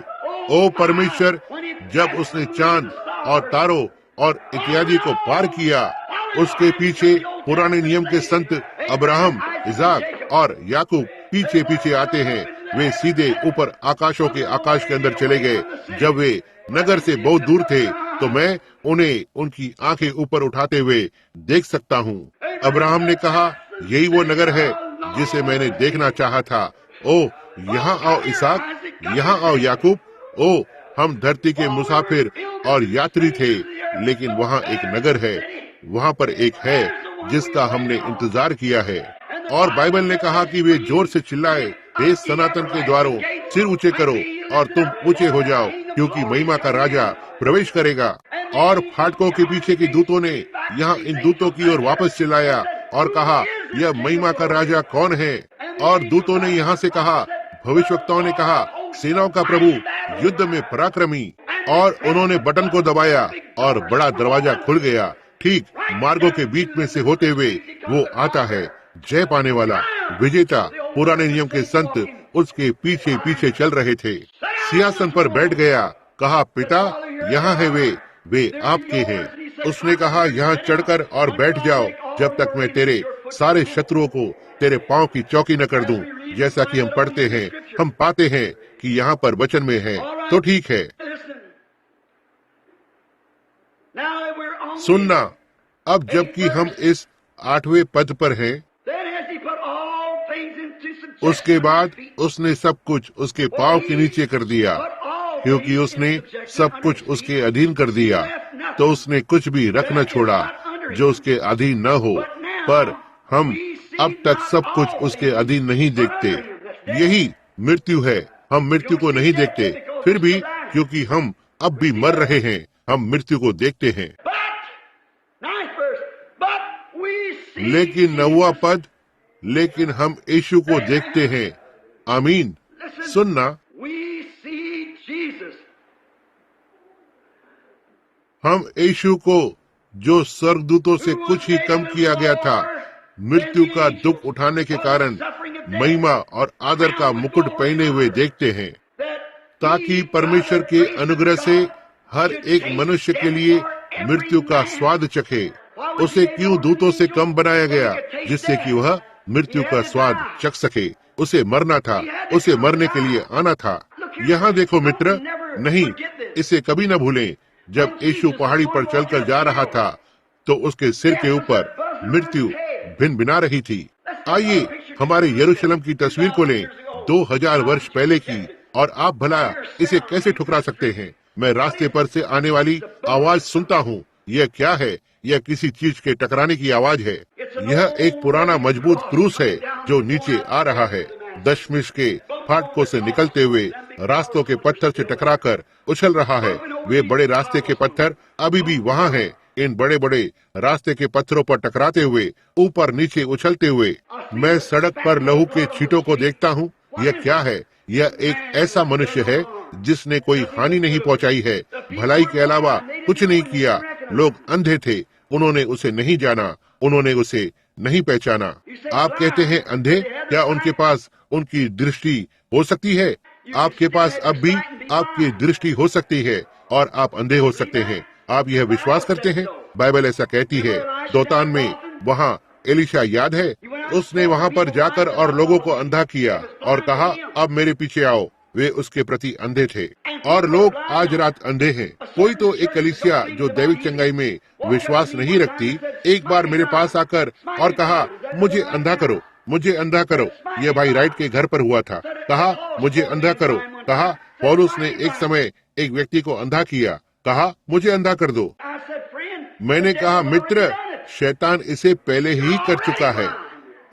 Speaker 1: ओ परमेश्वर, जब उसने चांद और तारों और इत्यादि को पार किया, उसके पीछे पुराने नियम के संत अब्राहम, इसाक और याकूब पीछे पीछे आते हैं। वे सीधे ऊपर आकाशों के आकाश के अंदर चले गए। जब वे नगर से बहुत दूर थे तो मैं उन्हें उनकी आंखें ऊपर उठाते हुए देख सकता हूँ। अब्राहम ने कहा, यही वो नगर है जिसे मैंने देखना चाहा था। ओ यहाँ आओ इसाक, यहाँ आओ याकूब। ओ हम धरती के मुसाफिर और यात्री थे, लेकिन वहाँ एक नगर है, वहाँ पर एक है जिसका हमने इंतजार किया है। और बाइबल ने कहा कि वे जोर से चिल्लाए, हे सनातन के द्वारों, सिर ऊंचे करो और तुम ऊंचे हो जाओ, क्योंकि महिमा का राजा प्रवेश करेगा। और फाटकों के पीछे के दूतों ने यहाँ इन दूतों की ओर वापस चिल्लाया और कहा, यह महिमा का राजा कौन है? और दूतों ने यहाँ से कहा, भविष्यवक्ताओं ने कहा, सेनाओं का प्रभु, युद्ध में पराक्रमी। और उन्होंने बटन को दबाया और बड़ा दरवाजा खुल गया। ठीक मार्गों के बीच में से होते हुए वो आता है, जय पाने वाला, विजेता। पुराने नियम के संत उसके पीछे पीछे चल रहे थे। सिंहासन पर बैठ गया, कहा, पिता यहाँ है वे आपके हैं। उसने कहा, यहाँ चढ़कर और बैठ जाओ जब तक मैं तेरे सारे शत्रुओं को तेरे पांव की चौकी न कर दूं। जैसा कि हम पढ़ते हैं, हम पाते हैं कि यहाँ पर वचन में है। तो ठीक है, सुनना। अब जबकि हम इस 8वें पद पर हैं, उसके बाद उसने सब कुछ उसके पांव के नीचे कर दिया। क्योंकि उसने सब कुछ उसके अधीन कर दिया, तो उसने कुछ भी रख न छोड़ा जो उसके अधीन न हो। पर हम अब तक सब कुछ उसके अधीन नहीं देखते। यही मृत्यु है, हम मृत्यु को नहीं देखते। फिर भी क्योंकि हम अब भी मर रहे हैं, हम मृत्यु को देखते हैं। लेकिन 9वां पद, लेकिन हम यीशु को देखते हैं। आमीन। सुनना, हम यीशु को, जो स्वर्गदूतों से कुछ ही कम किया गया था, मृत्यु का दुख उठाने के कारण महिमा और आदर का मुकुट पहने हुए देखते हैं, ताकि परमेश्वर के अनुग्रह से हर एक मनुष्य के लिए मृत्यु का स्वाद चखे। उसे क्यों दूतों से कम बनाया गया, जिससे कि वह मृत्यु का स्वाद चख सके। उसे मरना था, उसे मरने के लिए आना था। यहाँ देखो मित्र, नहीं, इसे कभी न भूलें। जब यीशु पहाड़ी पर चलकर जा रहा था, तो उसके सिर के ऊपर मृत्यु भिनभिना रही थी। आइए हमारे यरूशलेम की तस्वीर को लें, 2000 वर्ष पहले की, और आप भला इसे कैसे ठुकरा सकते हैं? मैं रास्ते पर से आने वाली आवाज सुनता हूँ। यह क्या है? यह किसी चीज के टकराने की आवाज है। यह एक पुराना मजबूत क्रूस है जो नीचे आ रहा है। दशमिश के फाटकों से निकलते हुए रास्तों के पत्थर से टकराकर उछल रहा है। वे बड़े रास्ते के पत्थर अभी भी वहाँ हैं। इन बड़े बड़े रास्ते के पत्थरों पर टकराते हुए ऊपर नीचे उछलते हुए मैं सड़क पर लहू के छींटों को देखता हूँ। यह क्या है? यह एक ऐसा मनुष्य है जिसने कोई हानि नहीं पहुँचाई है, भलाई के अलावा कुछ नहीं किया। लोग अंधे थे, उन्होंने उसे नहीं जाना, उन्होंने उसे नहीं पहचाना। आप कहते हैं अंधे? क्या उनके पास उनकी दृष्टि हो सकती है? आपके पास अब भी आपकी दृष्टि हो सकती है और आप अंधे हो सकते हैं। आप यह विश्वास करते हैं? बाइबल ऐसा कहती है। दोतान में वहाँ एलिशा याद है, उसने वहाँ पर जाकर और लोगों को अंधा किया और कहा, अब मेरे पीछे आओ। वे उसके प्रति अंधे थे और लोग आज रात अंधे हैं। कोई तो एक कलीसिया जो दैविक चंगाई में विश्वास नहीं रखती, एक बार मेरे पास आकर और कहा, मुझे अंधा करो, मुझे अंधा करो। यह भाई राइट के घर पर हुआ था। कहा, मुझे अंधा करो। कहा, पौलुस ने एक समय एक व्यक्ति को अंधा किया। कहा, मुझे अंधा कर दो। मैंने कहा, मित्र, शैतान इसे पहले ही कर चुका है।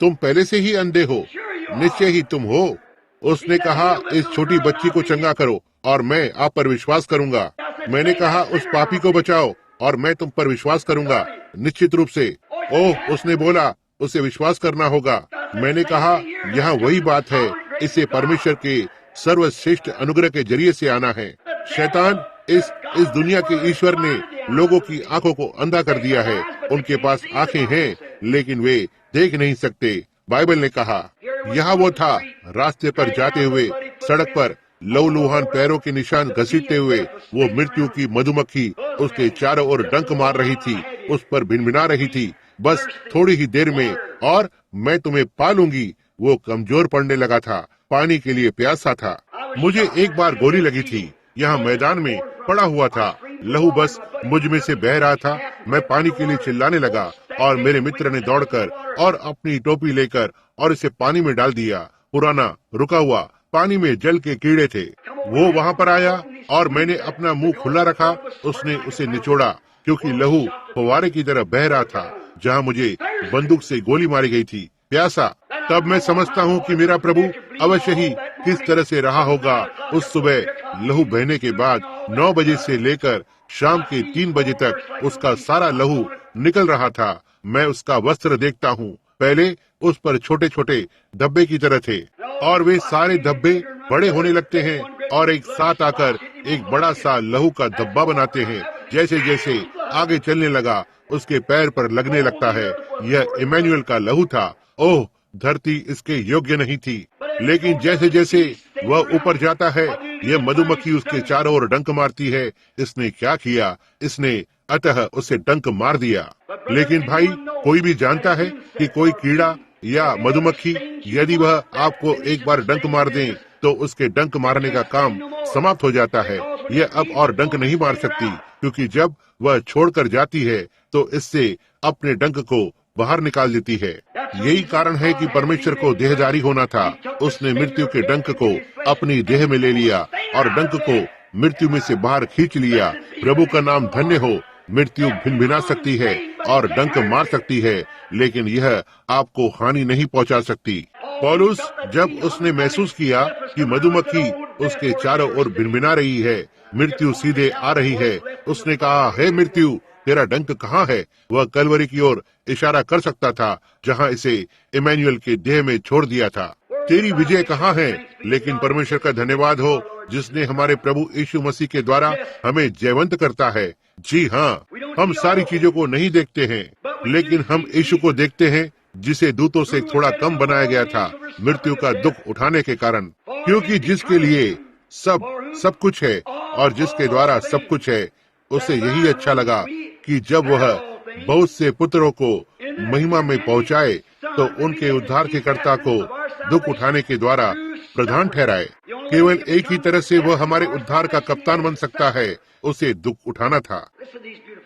Speaker 1: तुम पहले से ही अंधे हो, निश्चय ही तुम हो। उसने कहा, इस छोटी बच्ची को चंगा करो और मैं आप पर विश्वास करूंगा। मैंने कहा, उस पापी को बचाओ और मैं तुम पर विश्वास करूंगा, निश्चित रूप से। ओह, उसने बोला, उसे विश्वास करना होगा। मैंने कहा, यहाँ वही बात है, इसे परमेश्वर के सर्वश्रेष्ठ अनुग्रह के जरिए से आना है। शैतान इस दुनिया के ईश्वर ने लोगों की आंखों को अंधा कर दिया है। उनके पास आंखें हैं लेकिन वे देख नहीं सकते। बाइबल ने कहा, यहाँ वो था, रास्ते पर जाते हुए सड़क पर लहूलुहान पैरों के निशान घसीटते हुए वो मृत्यु की मधुमक्खी उसके चारों ओर डंक मार रही थी, उस पर भिनभिना रही थी। बस थोड़ी ही देर में और मैं तुम्हें पालूंगी। वो कमजोर पड़ने लगा था, पानी के लिए प्यासा था। मुझे एक बार गोली लगी थी, यहाँ मैदान में पड़ा हुआ था, लहू बस मुझ में से बह रहा था। मैं पानी के लिए चिल्लाने लगा और मेरे मित्र ने दौड़कर और अपनी टोपी लेकर और इसे पानी में डाल दिया। पुराना रुका हुआ पानी में जल के कीड़े थे। वो वहाँ पर आया और मैंने अपना मुंह खुला रखा। उसने उसे निचोड़ा क्योंकि लहू फव्वारे की तरह बह रहा था जहाँ मुझे बंदूक से गोली मारी गई थी। प्यासा। तब मैं समझता हूँ कि मेरा प्रभु अवश्य ही किस तरह से रहा होगा। उस सुबह लहू बहने के बाद 9 बजे से लेकर शाम के 3 बजे तक उसका सारा लहू निकल रहा था। मैं उसका वस्त्र देखता हूँ, पहले उस पर छोटे छोटे धब्बे की तरह थे और वे सारे धब्बे बड़े होने लगते हैं और एक साथ आकर एक बड़ा सा लहू का धब्बा बनाते हैं। जैसे जैसे आगे चलने लगा उसके पैर पर लगने लगता है। यह इमैनुअल का लहू था। ओह, धरती इसके योग्य नहीं थी। लेकिन जैसे जैसे वह ऊपर जाता है, यह मधुमक्खी उसके चारों ओर डंक मारती है। इसने क्या किया? इसने अतः उसे डंक मार दिया। लेकिन भाई, कोई भी जानता है कि कोई कीड़ा या मधुमक्खी यदि वह आपको एक बार डंक मार दे तो उसके डंक मारने का काम समाप्त हो जाता है। यह अब और डंक नहीं मार सकती, क्योंकि जब वह छोड़कर जाती है तो इससे अपने डंक को बाहर निकाल देती है। यही कारण है कि परमेश्वर को देहधारी होना था। उसने मृत्यु के डंक को अपनी देह में ले लिया और डंक को मृत्यु में से बाहर खींच लिया। प्रभु का नाम धन्य हो। मृत्यु भिनभिना सकती है और डंक मार सकती है, लेकिन यह आपको हानि नहीं पहुंचा सकती। पौलुस, जब उसने महसूस किया कि मधुमक्खी उसके चारों ओर भिनभिना रही है, मृत्यु सीधे आ रही है, उसने कहा, हे मृत्यु, तेरा डंक कहाँ है? वह कलवरी की ओर इशारा कर सकता था, जहाँ इसे इमैनुअल के देह में छोड़ दिया था। तेरी विजय कहाँ है? लेकिन परमेश्वर का धन्यवाद हो जिसने हमारे प्रभु यीशु मसीह के द्वारा हमें जयवंत करता है। जी हाँ, हम सारी चीजों को नहीं देखते हैं, लेकिन हम यीशु को देखते हैं, जिसे दूतों से थोड़ा कम बनाया गया था मृत्यु का दुख उठाने के कारण। क्योंकि जिसके लिए सब कुछ है और जिसके द्वारा सब कुछ है, उसे यही अच्छा लगा कि जब वह बहुत से पुत्रों को महिमा में पहुंचाए तो उनके उद्धार के कर्ता को दुख उठाने के द्वारा प्रधान ठहराए। केवल एक ही तरह से वह हमारे उद्धार का कप्तान बन सकता है, उसे दुख उठाना था।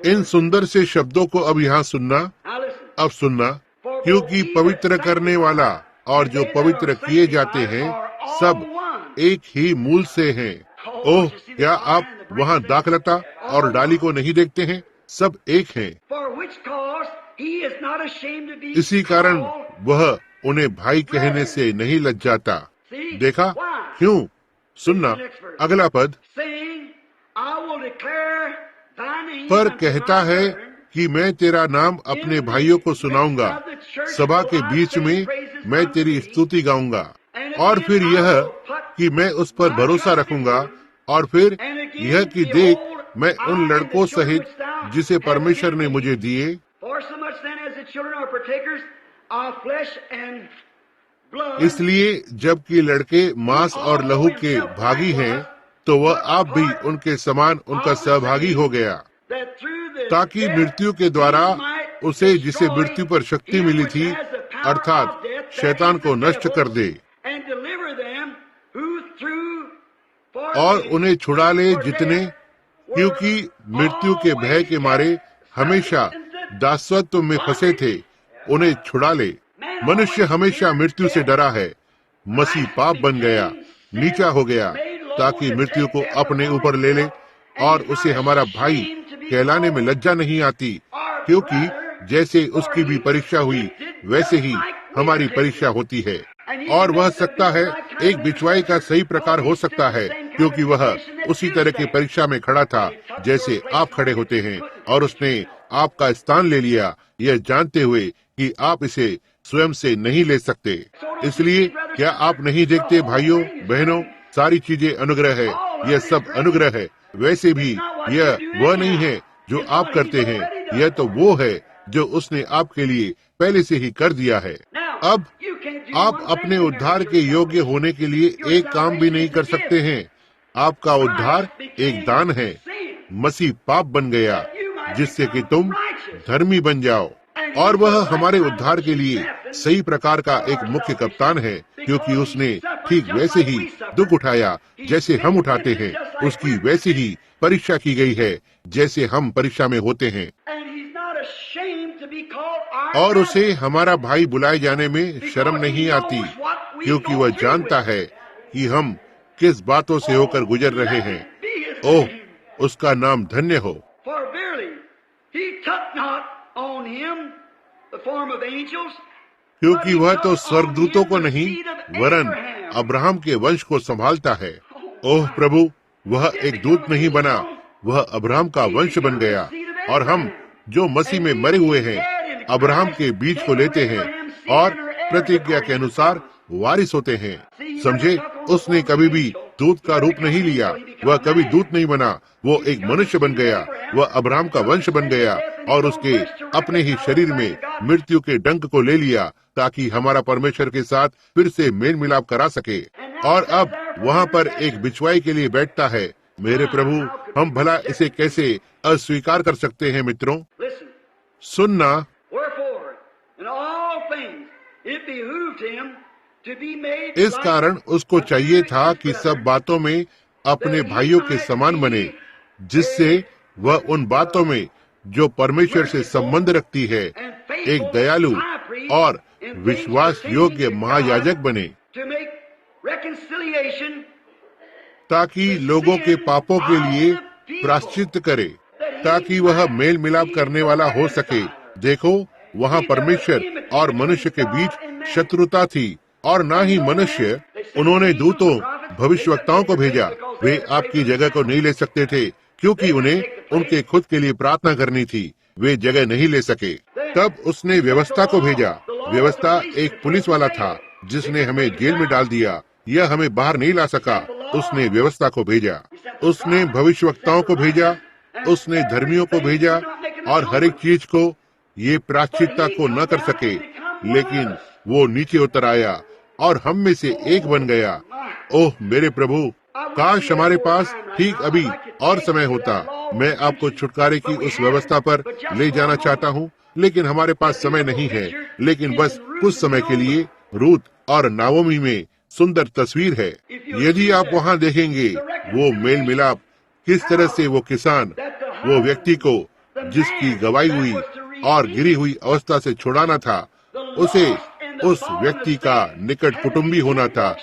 Speaker 1: इन सुंदर से शब्दों को अब यहाँ सुनना, अब सुनना, क्योंकि पवित्र करने वाला और जो पवित्र किए जाते हैं सब एक ही मूल से हैं। ओह, क्या आप वहाँ दाखलता और डाली को नहीं देखते हैं? सब एक हैं। इसी कारण वह उन्हें भाई कहने से नहीं लज्जाता। देखा क्यों? सुनना अगला पद। पर कहता है कि मैं तेरा नाम अपने भाइयों को सुनाऊंगा, सभा के बीच में मैं तेरी स्तुति गाऊंगा। और फिर यह कि मैं उस पर भरोसा रखूंगा, और फिर यह कि देख, मैं उन लड़कों सहित जिसे परमेश्वर ने मुझे दिए। इसलिए जबकि लड़के मांस और लहू के भागी हैं, तो वह आप भी उनके समान उनका सहभागी हो गया, ताकि मृत्यु के द्वारा उसे जिसे मृत्यु पर शक्ति मिली थी, अर्थात शैतान को नष्ट कर दे, और उन्हें छुड़ा ले जितने, क्योंकि मृत्यु के भय के मारे हमेशा दासत्व में फंसे थे, उन्हें छुड़ा ले। मनुष्य हमेशा मृत्यु से डरा है। मसीह पाप बन गया, नीचा हो गया, ताकि मृत्यु को अपने ऊपर ले ले, और उसे हमारा भाई कहलाने में लज्जा नहीं आती, क्योंकि जैसे उसकी भी परीक्षा हुई वैसे ही हमारी परीक्षा होती है। और वह सकता है एक बिचवाई का सही प्रकार हो सकता है, क्योंकि वह उसी तरह की परीक्षा में खड़ा था जैसे आप खड़े होते हैं, और उसने आपका स्थान ले लिया, यह जानते हुए कि आप इसे स्वयं से नहीं ले सकते। इसलिए क्या आप नहीं देखते भाइयों बहनों, सारी चीजें अनुग्रह है, यह सब अनुग्रह है। वैसे भी यह वह नहीं है जो आप करते हैं, यह तो वो है जो उसने आपके लिए पहले से ही कर दिया है। अब आप अपने उद्धार के योग्य होने के लिए एक काम भी नहीं कर सकते हैं। आपका उद्धार एक दान है। मसीह पाप बन गया जिससे कि तुम धर्मी बन जाओ। और वह हमारे उद्धार के लिए सही प्रकार का एक मुख्य कप्तान है, क्योंकि उसने ठीक वैसे ही दुख उठाया जैसे हम उठाते हैं। उसकी वैसी ही परीक्षा की गई है जैसे हम परीक्षा में होते हैं, और उसे हमारा भाई बुलाए जाने में शर्म नहीं आती, क्योंकि वह जानता है कि हम किस बातों से होकर गुजर रहे हैं। ओह, उसका नाम धन्य हो। क्योंकि वह तो स्वर्गदूतों को नहीं वरन अब्राहम के वंश को संभालता है। ओह प्रभु, वह एक दूत नहीं बना, वह अब्राहम का वंश बन गया, और हम जो मसीह में मरे हुए हैं अब्राहम के बीज को लेते हैं और प्रतिज्ञा के अनुसार वारिस होते हैं। समझे, उसने कभी भी दूत का रूप नहीं लिया, वह कभी दूत नहीं बना, वो एक मनुष्य बन गया, वह अब्राहम का वंश बन गया और उसके अपने ही शरीर में मृत्यु के डंक को ले लिया ताकि हमारा परमेश्वर के साथ फिर से मेल मिलाप करा सके। और अब वहाँ पर एक बिछवाई के लिए बैठता है। मेरे प्रभु, हम भला इसे कैसे अस्वीकार कर सकते हैं? मित्रों, सुनना, इस कारण उसको चाहिए था कि सब बातों में अपने भाइयों के समान बने, जिससे वह उन बातों में जो परमेश्वर से संबंध रखती है एक दयालु और विश्वास योग्य महायाजक बने, ताकि लोगों के पापों के लिए प्रायश्चित करे, ताकि वह मेल मिलाप करने वाला हो सके। देखो, वहाँ परमेश्वर और मनुष्य के बीच शत्रुता थी, और ना ही मनुष्य। उन्होंने दूतों भविष्यवक्ताओं को भेजा। वे आपकी जगह को नहीं ले सकते थे, क्योंकि उन्हें उनके खुद के लिए प्रार्थना करनी थी। वे जगह नहीं ले सके। तब उसने व्यवस्था को भेजा। व्यवस्था एक पुलिस वाला था जिसने हमें जेल में डाल दिया। यह हमें बाहर नहीं ला सका। उसने व्यवस्था को भेजा, उसने भविष्यवक्ताओं को भेजा, उसने धर्मियों को भेजा, और हर एक चीज को ये प्रायश्चित्ता को न कर सके, लेकिन वो नीचे उतर आया और हम में से एक बन गया। ओह मेरे प्रभु, काश हमारे पास ठीक अभी और समय होता। मैं आपको छुटकारे की उस व्यवस्था पर ले जाना चाहता हूँ, लेकिन हमारे पास समय नहीं है। लेकिन बस कुछ समय के लिए रूत और नाओमी में सुंदर तस्वीर है। यदि आप वहाँ देखेंगे वो मेल मिलाप, किस तरह से वो किसान वो व्यक्ति को जिसकी गवाई हुई और गिरी हुई अवस्था से छुड़ाना था, उसे उस व्यक्ति का निकट कुटुंबी होना था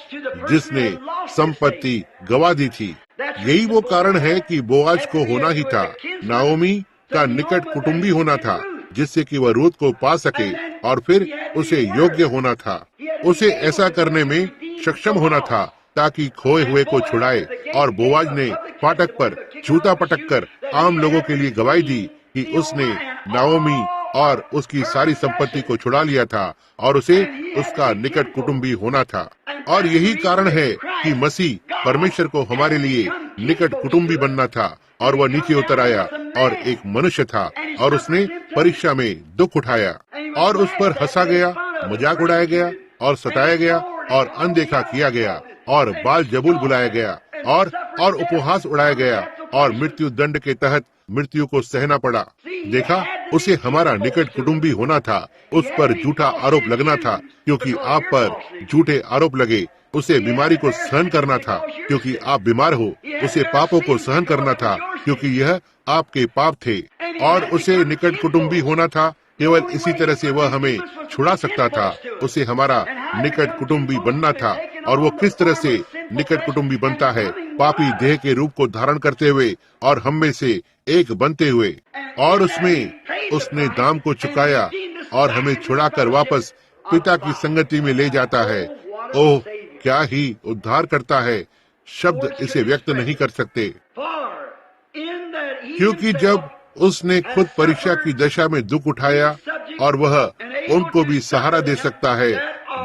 Speaker 1: जिसने संपत्ति गवा दी थी। यही वो कारण है कि बोआज को होना ही था, नाओमी का निकट कुटुंबी होना था, जिससे कि वह रूत को पा सके, और फिर उसे योग्य होना था। उसे ऐसा करने में सक्षम होना था ताकि खोए हुए को छुड़ाए। और बोआज ने फाटक पर जूता पटक कर आम लोगों के लिए गवाही दी कि उसने नाओमी और उसकी सारी संपत्ति को छुड़ा लिया था और उसे उसका निकट कुटुंबी होना था। और यही कारण है कि मसीह परमेश्वर को हमारे लिए निकट कुटुंबी बनना था, और वह नीचे उतर आया और एक मनुष्य था, और उसने परीक्षा में दुख उठाया, और उस पर हंसा गया, मजाक उड़ाया गया, और सताया गया, और अनदेखा किया गया, और बाल जबूल बुलाया गया, और उपहास उड़ाया गया, और मृत्यु दंड के तहत मृत्यु को सहना पड़ा। देखा, उसे हमारा निकट कुटुंबी होना था। उस पर झूठा आरोप लगना था क्योंकि आप पर झूठे आरोप लगे। उसे बीमारी को सहन करना था क्योंकि आप बीमार हो। उसे पापों को सहन करना था क्योंकि यह आपके पाप थे, और उसे निकट कुटुंबी होना था। केवल इसी तरह से वह हमें छुड़ा सकता था। उसे हमारा निकट कुटुंबी बनना था। और वो किस तरह से निकट कुटुंबी बनता है? पापी देह के रूप को धारण करते हुए और हम में से एक बनते हुए, और उसमें उसने दाम को चुकाया और हमें छुड़ाकर वापस पिता की संगति में ले जाता है। ओह, क्या ही उद्धार करता है, शब्द इसे व्यक्त नहीं कर सकते। क्योंकि जब उसने खुद परीक्षा की दशा में दुख उठाया, और वह उनको भी सहारा दे सकता है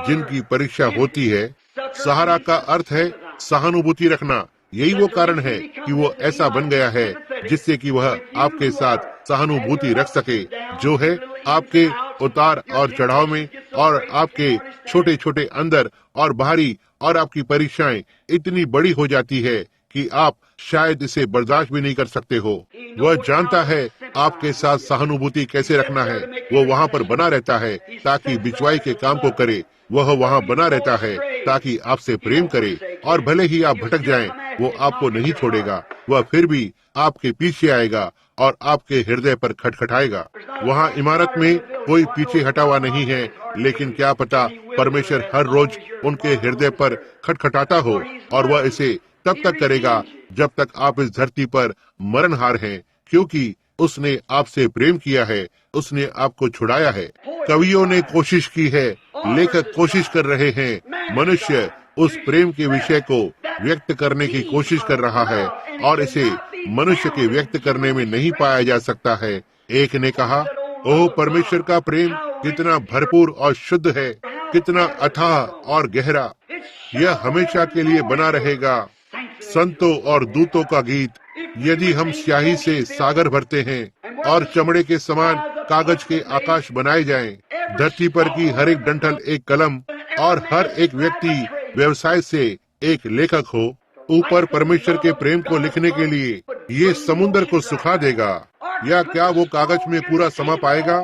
Speaker 1: जिनकी परीक्षा होती है। सहारा का अर्थ है सहानुभूति रखना। यही वो कारण है कि वो ऐसा बन गया है जिससे कि वह आपके साथ सहानुभूति रख सके, जो है आपके उतार और चढ़ाव में, और आपके छोटे छोटे अंदर और बाहरी, और आपकी परीक्षाएं इतनी बड़ी हो जाती है कि आप शायद इसे बर्दाश्त भी नहीं कर सकते हो। वह जानता है आपके साथ सहानुभूति कैसे रखना है। वो वहाँ पर बना रहता है ताकि बिचवाई के काम को करे। वह वहाँ बना रहता है ताकि आपसे प्रेम करे, और भले ही आप भटक जाएं, वो आपको नहीं छोड़ेगा। वह फिर भी आपके पीछे आएगा और आपके हृदय पर खटखटाएगा। वहाँ इमारत में कोई पीछे हटा हुआ नहीं है, लेकिन क्या पता परमेश्वर हर रोज उनके हृदय पर खटखटाता हो, और वह इसे तब तक करेगा जब तक आप इस धरती पर मरणहार हैं, क्योंकि उसने आपसे प्रेम किया है, उसने आपको छुड़ाया है। कवियों ने कोशिश की है, लेखक कोशिश कर रहे हैं, मनुष्य उस प्रेम के विषय को व्यक्त करने की कोशिश कर रहा है, और इसे मनुष्य के व्यक्त करने में नहीं पाया जा सकता है। एक ने कहा, ओह परमेश्वर का प्रेम कितना भरपूर और शुद्ध है, कितना अथाह और गहरा, यह हमेशा के लिए बना रहेगा। संतों और दूतों का गीत, यदि हम स्याही से सागर भरते हैं और चमड़े के समान कागज के आकाश बनाए जाएं, धरती पर की हर एक डंठल एक कलम और हर एक व्यक्ति व्यवसाय से एक लेखक हो, ऊपर परमेश्वर के प्रेम को लिखने के लिए ये समुद्र को सुखा देगा, या क्या वो कागज में पूरा समा पाएगा?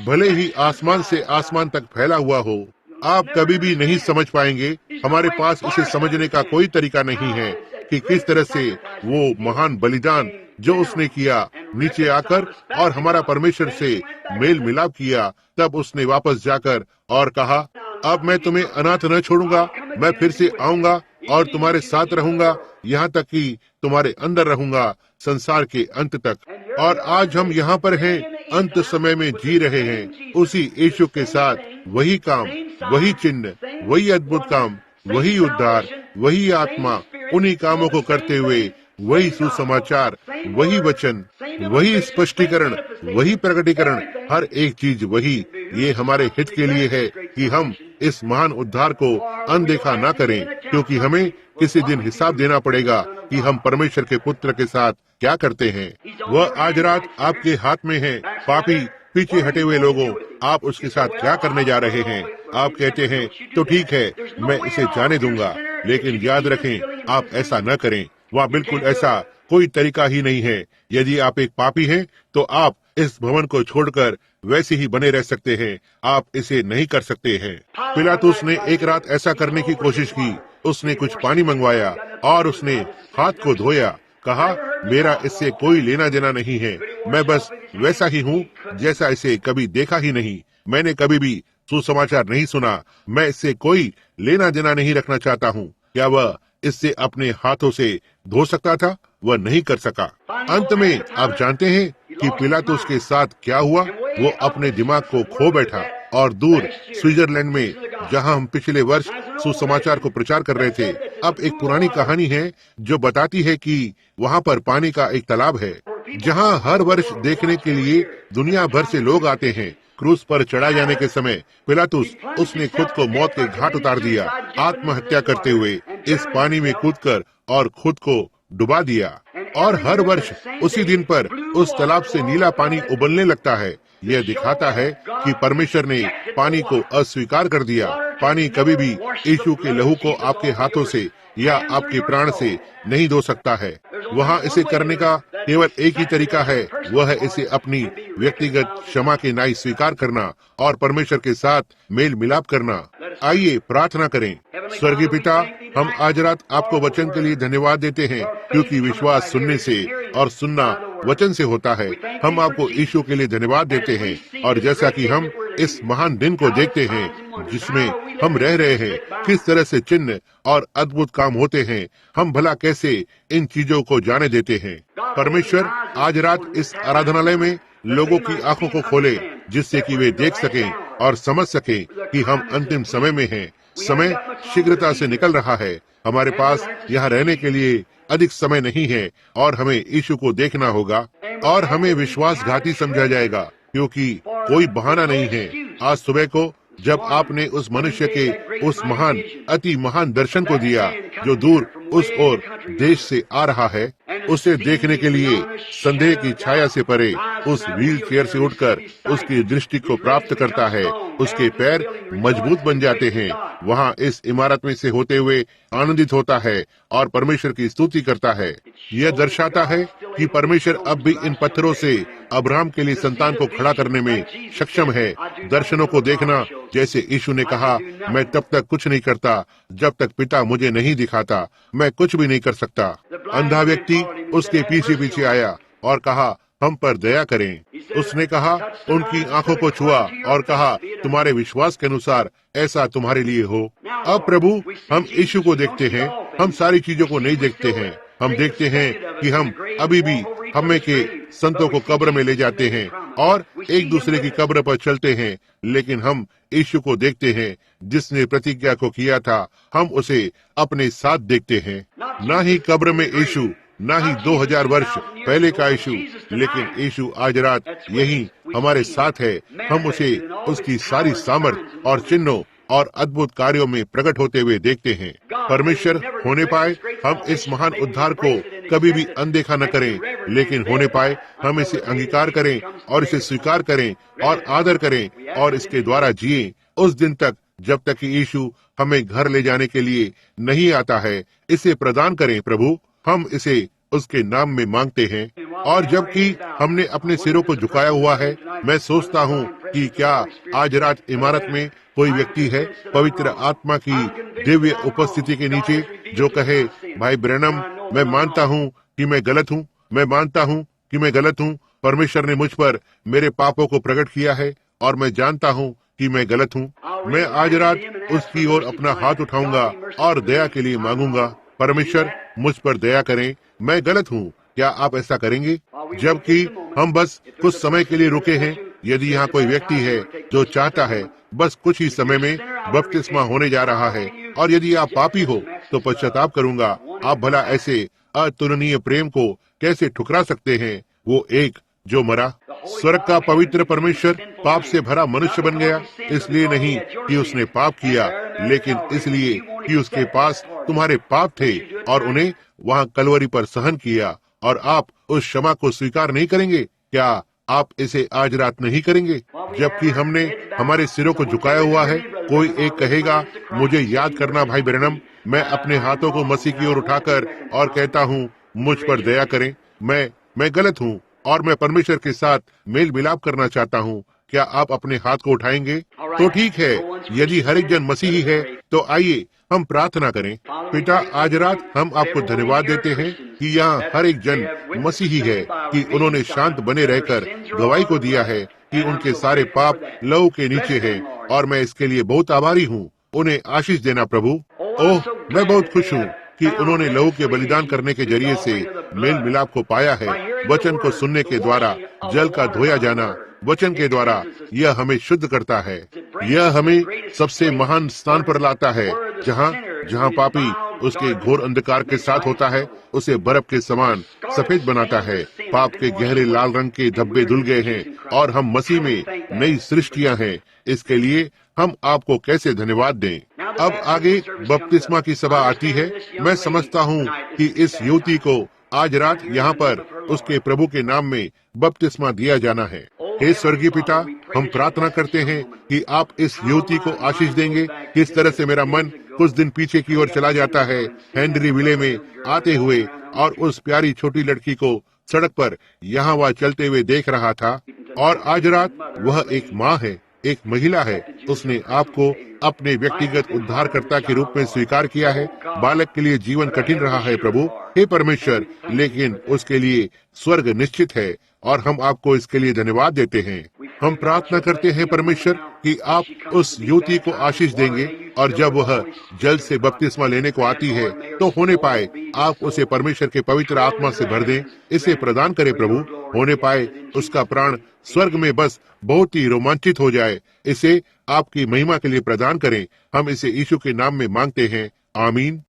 Speaker 1: भले ही आसमान से आसमान तक फैला हुआ हो, आप कभी भी नहीं समझ पाएंगे। हमारे पास इसे समझने का कोई तरीका नहीं है कि किस तरह से वो महान बलिदान जो उसने किया, नीचे आकर और हमारा परमेश्वर से मेल मिलाप किया, तब उसने वापस जाकर और कहा, अब मैं तुम्हें अनाथ न छोड़ूंगा, मैं फिर से आऊंगा और तुम्हारे साथ रहूंगा, यहाँ तक कि तुम्हारे अंदर रहूंगा संसार के अंत तक। और आज हम यहाँ पर हैं, अंत समय में जी रहे हैं, उसी यीशु के साथ वही काम, वही चिन्ह, वही अद्भुत काम, वही उद्धार, वही आत्मा, उन्हीं कामों को करते हुए, वही सुसमाचार, वही वचन, वही स्पष्टीकरण, वही प्रकटीकरण, हर एक चीज वही। ये हमारे हित के लिए है कि हम इस महान उद्धार को अनदेखा ना करें, क्योंकि हमें किसी दिन हिसाब देना पड़ेगा कि हम परमेश्वर के पुत्र के साथ क्या करते हैं। वह आज रात आपके हाथ में है। पापी पीछे हटे हुए लोगों, आप उसके साथ क्या करने जा रहे हैं? आप कहते हैं तो ठीक है, मैं इसे जाने दूंगा, लेकिन याद रखें, आप ऐसा न करें। वह बिल्कुल ऐसा कोई तरीका ही नहीं है। यदि आप एक पापी हैं, तो आप इस भवन को छोड़कर वैसे ही बने रह सकते हैं। आप इसे नहीं कर सकते हैं। पिलातुस ने एक रात ऐसा करने की कोशिश की। उसने कुछ पानी मंगवाया और उसने हाथ को धोया, कहा, मेरा इससे कोई लेना देना नहीं है, मैं बस वैसा ही हूँ जैसा इसे कभी देखा ही नहीं। मैंने कभी भी सुसमाचार नहीं सुना, मैं इससे कोई लेना देना नहीं रखना चाहता हूँ। क्या वह इससे अपने हाथों से धो सकता था? वह नहीं कर सका। अंत में आप जानते हैं कि पिलातुस के साथ क्या हुआ? वो अपने दिमाग को खो बैठा और दूर स्विट्जरलैंड में, जहां हम पिछले वर्ष सुसमाचार को प्रचार कर रहे थे, अब एक पुरानी कहानी है जो बताती है कि वहां पर पानी का एक तालाब है, जहां हर वर्ष देखने के लिए दुनिया भर से लोग आते हैं। क्रूस पर चढ़ाए जाने के समय पिलातुस, उसने खुद को मौत के घाट उतार दिया, आत्महत्या करते हुए इस पानी में कूदकर और खुद को डुबा दिया। और हर वर्ष उसी दिन पर उस तालाब से नीला पानी उबलने लगता है। यह दिखाता है कि परमेश्वर ने पानी को अस्वीकार कर दिया। पानी कभी भी यीशु के लहू को आपके हाथों से या आपके प्राण से नहीं धो सकता है। वहाँ इसे करने का केवल एक ही तरीका है, वह है इसे अपनी व्यक्तिगत क्षमा के नाई स्वीकार करना और परमेश्वर के साथ मेल मिलाप करना। आइए प्रार्थना करें। स्वर्गीय पिता, हम आज रात आपको वचन के लिए धन्यवाद देते हैं, क्योंकि विश्वास सुनने से और सुनना वचन से होता है। हम आपको यीशु के लिए धन्यवाद देते हैं, और जैसा कि हम इस महान दिन को देखते हैं जिसमें हम रह रहे हैं, किस तरह से चिन्ह और अद्भुत काम होते हैं, हम भला कैसे इन चीजों को जाने देते हैं। परमेश्वर, आज रात इस आराधनालय में लोगों की आंखों को खोले, जिससे कि वे देख सकें और समझ सकें कि हम अंतिम समय में हैं। समय शीघ्रता से निकल रहा है। हमारे पास यहाँ रहने के लिए अधिक समय नहीं है, और हमें यीशु को देखना होगा, और हमें विश्वासघाती समझा जाएगा, क्योंकि कोई बहाना नहीं है। आज सुबह को जब आपने उस मनुष्य के उस महान, अति महान दर्शन को दिया, जो दूर उस ओर देश से आ रहा है, उसे देखने के लिए संदेह की छाया से परे उस व्हील चेयर से उठकर उसकी दृष्टि को प्राप्त करता है, उसके पैर मजबूत बन जाते हैं, वहाँ इस इमारत में से होते हुए आनंदित होता है और परमेश्वर की स्तुति करता है। यह दर्शाता है कि परमेश्वर अब भी इन पत्थरों से अब्राहम के लिए संतान को खड़ा करने में सक्षम है। दर्शनों को देखना, जैसे यीशु ने कहा, मैं तब तक कुछ नहीं करता जब तक पिता मुझे नहीं दिखाता, मैं कुछ भी नहीं कर सकता। अंधा व्यक्ति उसके पीछे पीछे आया और कहा, हम पर दया करें। उसने कहा, उनकी आंखों को छुआ और कहा, तुम्हारे विश्वास के अनुसार ऐसा तुम्हारे लिए हो। अब प्रभु, हम यीशु को देखते हैं, हम सारी चीजों को नहीं देखते हैं। हम देखते हैं कि हम अभी भी हमें के संतों को कब्र में ले जाते हैं और एक दूसरे की कब्र पर चलते हैं, लेकिन हम यीशु को देखते हैं जिसने प्रतिज्ञा को किया था। हम उसे अपने साथ देखते हैं, न ही कब्र में यीशु, न ही 2000 वर्ष पहले का यीशु, लेकिन यीशु आज रात यही हमारे साथ है। हम उसे उसकी सारी सामर्थ और चिन्हों और अद्भुत कार्यों में प्रकट होते हुए देखते हैं। परमेश्वर होने पाए हम इस महान उद्धार को कभी भी अनदेखा न करें, लेकिन होने पाए हम इसे अंगीकार करें और इसे स्वीकार करें और आदर करें और इसके द्वारा जिए उस दिन तक जब तक कि यीशु हमें घर ले जाने के लिए नहीं आता है। इसे प्रदान करें प्रभु, हम इसे उसके नाम में मांगते हैं। और जबकि हमने अपने सिरों को झुकाया हुआ है, मैं सोचता हूँ कि क्या आज रात इमारत में कोई व्यक्ति है पवित्र आत्मा की दिव्य उपस्थिति के नीचे जो कहे, भाई ब्रैनम, मैं मानता हूँ कि मैं गलत हूँ, मैं मानता हूँ कि मैं गलत हूँ। परमेश्वर ने मुझ पर मेरे पापों को प्रकट किया है और मैं जानता हूँ कि मैं गलत हूँ। मैं आज रात उसकी ओर अपना हाथ उठाऊंगा और दया के लिए मांगूंगा, परमेश्वर मुझ पर दया करें, मैं गलत हूँ। क्या आप ऐसा करेंगे? जबकि हम बस कुछ समय के लिए रुके हैं, यदि यहाँ कोई व्यक्ति है जो चाहता है बस कुछ ही समय में बपतिस्मा होने जा रहा है, और यदि आप पापी हो तो पश्चाताप करूंगा। आप भला ऐसे अतुलनीय प्रेम को कैसे ठुकरा सकते हैं? वो एक जो मरा, स्वर्ग का पवित्र परमेश्वर पाप से भरा मनुष्य बन गया, इसलिए नहीं कि उसने पाप किया, लेकिन इसलिए कि उसके पास तुम्हारे पाप थे और उन्हें वहाँ कलवरी पर सहन किया, और आप उस क्षमा को स्वीकार नहीं करेंगे? क्या आप इसे आज रात नहीं करेंगे? जबकि हमने हमारे सिरों को झुकाया हुआ है, कोई एक कहेगा, मुझे याद करना भाई ब्रैनम, मैं अपने हाथों को मसीह की ओर उठाकर और कहता हूँ, मुझ पर दया करें, मैं गलत हूँ और मैं परमेश्वर के साथ मेल मिलाप करना चाहता हूँ। क्या आप अपने हाथ को उठाएंगे? तो ठीक है, यदि हर एक जन मसीही है तो आइए हम प्रार्थना करें। पिता, आज रात हम आपको धन्यवाद देते हैं कि यहाँ हर एक जन मसीही है, कि उन्होंने शांत बने रहकर गवाही को दिया है कि उनके सारे पाप लहू के नीचे हैं, और मैं इसके लिए बहुत आभारी हूँ। उन्हें आशीष देना प्रभु। ओह, मैं बहुत खुश हूँ कि उन्होंने लहू के बलिदान करने के जरिए से मेल मिलाप को पाया है। वचन को सुनने के द्वारा जल का धोया जाना, वचन के द्वारा यह हमें शुद्ध करता है। यह हमें सबसे महान स्थान पर लाता है, जहाँ पापी उसके घोर अंधकार के साथ होता है, उसे बर्फ के समान सफेद बनाता है। पाप के गहरे लाल रंग के धब्बे धुल गए हैं और हम मसीह में नई सृष्टियां हैं। इसके लिए हम आपको कैसे धन्यवाद दें। अब आगे बपतिस्मा की सभा आती है। मैं समझता हूँ कि इस युवती को आज रात यहाँ पर उसके प्रभु के नाम में बपतिस्मा दिया जाना है। हे स्वर्गीय पिता, हम प्रार्थना करते हैं कि आप इस युवती को आशीष देंगे। किस तरह से मेरा मन कुछ दिन पीछे की ओर चला जाता है, हेनरी विले में आते हुए, और उस प्यारी छोटी लड़की को सड़क पर यहाँ वहाँ चलते हुए देख रहा था। और आज रात वह एक माँ है, एक महिला है। उसने आपको अपने व्यक्तिगत उद्धारकर्ता के रूप में स्वीकार किया है। बालक के लिए जीवन कठिन रहा है प्रभु, हे परमेश्वर, लेकिन उसके लिए स्वर्ग निश्चित है, और हम आपको इसके लिए धन्यवाद देते हैं। हम प्रार्थना करते हैं परमेश्वर कि आप उस युवती को आशीष देंगे, और जब वह जल से बपतिस्मा लेने को आती है तो होने पाए आप उसे परमेश्वर के पवित्र आत्मा से भर दें। इसे प्रदान करें प्रभु, होने पाए उसका प्राण स्वर्ग में बस बहुत ही रोमांचित हो जाए। इसे आपकी महिमा के लिए प्रदान करें। हम इसे यीशु के नाम में मांगते हैं, आमीन।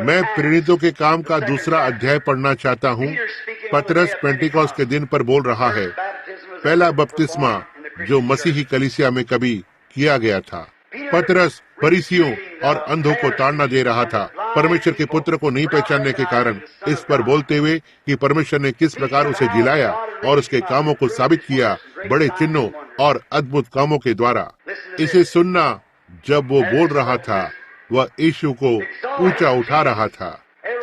Speaker 1: मैं प्रेरितों के काम का दूसरा अध्याय पढ़ना चाहता हूँ। पतरस पेंटिकॉस्ट के दिन पर बोल रहा है, पहला बपतिस्मा जो मसीही कलीसिया में कभी किया गया था। पतरस फरीसियों और अंधों को ताड़ना दे रहा था, परमेश्वर के पुत्र को नहीं पहचानने के कारण, इस पर बोलते हुए कि परमेश्वर ने किस प्रकार उसे जिलाया और उसके कामों को साबित किया बड़े चिन्हों और अद्भुत कामों के द्वारा। इसे सुनना, जब वो बोल रहा था वह यीशु को ऊंचा उठा रहा था।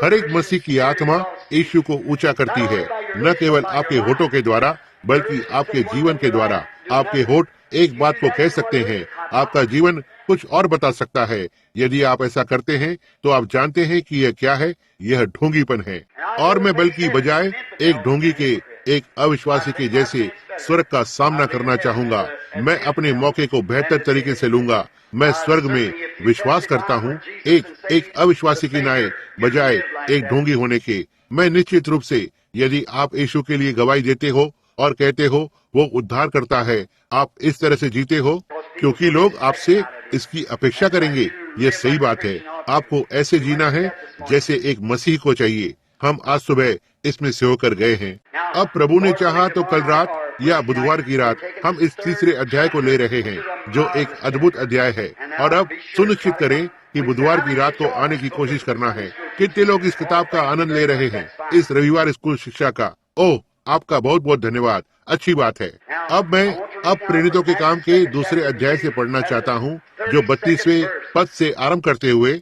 Speaker 1: हर एक मसीह की आत्मा यीशु को ऊंचा करती है, न केवल आपके होठों के द्वारा बल्कि आपके जीवन के द्वारा। आपके होठ एक बात को कह सकते हैं, आपका जीवन कुछ और बता सकता है। यदि आप ऐसा करते हैं तो आप जानते हैं कि यह क्या है, यह ढोंगीपन है। और मैं बल्कि बजाय एक ढोंगी के, एक अविश्वासी के जैसे स्वर्ग का सामना करना चाहूंगा। मैं अपने मौके को बेहतर तरीके से लूंगा। मैं स्वर्ग में विश्वास करता हूँ, एक अविश्वासी की नाय बजाय एक ढोंगी होने के। मैं निश्चित रूप से, यदि आप यीशु के लिए गवाही देते हो और कहते हो वो उद्धार करता है, आप इस तरह से जीते हो क्योंकि लोग आपसे इसकी अपेक्षा करेंगे। ये सही बात है। आपको ऐसे जीना है जैसे एक मसीह को चाहिए। हम आज सुबह इसमें से होकर गए हैं। अब प्रभु ने चाहा तो कल रात या बुधवार की रात हम इस तीसरे अध्याय को ले रहे हैं, जो एक अद्भुत अध्याय है। और अब सुनिश्चित करें कि बुधवार की रात को आने की कोशिश करना है। कितने लोग इस किताब का आनंद ले रहे हैं, इस रविवार स्कूल शिक्षा का? ओह, आपका बहुत बहुत धन्यवाद। अच्छी बात है। अब मैं प्रेरितों के काम के दूसरे अध्याय से पढ़ना चाहता हूँ, जो 32वें पद से आरंभ करते हुए,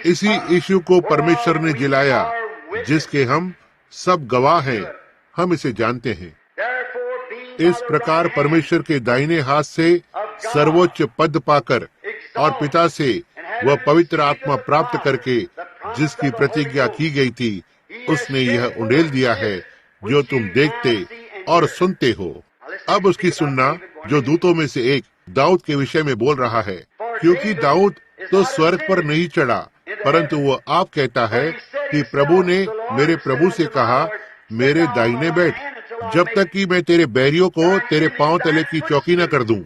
Speaker 1: इसी यीशु को परमेश्वर ने जिलाया, जिसके हम सब गवाह हैं। हम इसे जानते हैं। इस प्रकार परमेश्वर के दाहिने हाथ से सर्वोच्च पद पाकर और पिता से वह पवित्र आत्मा प्राप्त करके जिसकी प्रतिज्ञा की गई थी, उसने यह उंडेल दिया है जो तुम देखते और सुनते हो। अब उसकी सुनना, जो दूतों में से एक दाऊद के विषय में बोल रहा है, क्योंकि दाऊद तो स्वर्ग पर नहीं चढ़ा, परंतु वह आप कहता है कि प्रभु ने मेरे प्रभु से कहा, मेरे दाहिने बैठ, जब तक कि मैं तेरे बैरियों को तेरे पांव तले की चौकी न कर दूं।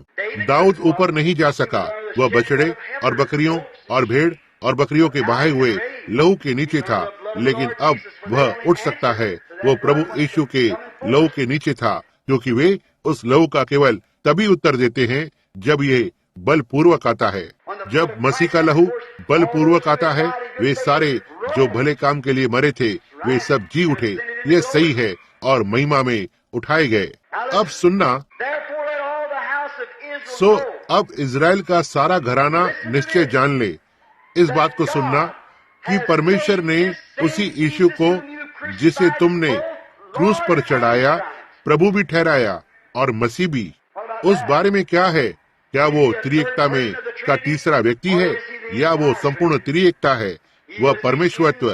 Speaker 1: दाऊद ऊपर नहीं जा सका। वह बछड़े और बकरियों और भेड़ और बकरियों के बहाए हुए लहू के नीचे था, लेकिन अब वह उठ सकता है। वो प्रभु यीशु के लहू के नीचे था, क्योंकि वे उस लहू का केवल तभी उत्तर देते हैं जब ये बलपूर्वक आता है। जब मसीह का लहू बलपूर्वक आता है, वे सारे जो भले काम के लिए मरे थे, वे सब जी उठे। ये सही है, और महिमा में उठाए गए। अब सुनना, अब इजराइल का सारा घराना निश्चय जान ले, इस बात को सुनना कि परमेश्वर ने उसी यीशु को, जिसे तुमने क्रूस पर चढ़ाया, प्रभु भी ठहराया और मसीह भी। उस बारे में क्या है? क्या वो त्रिएकता में का तीसरा व्यक्ति है, या वो संपूर्ण त्रिएकता है? वह परमेश्वरत्व,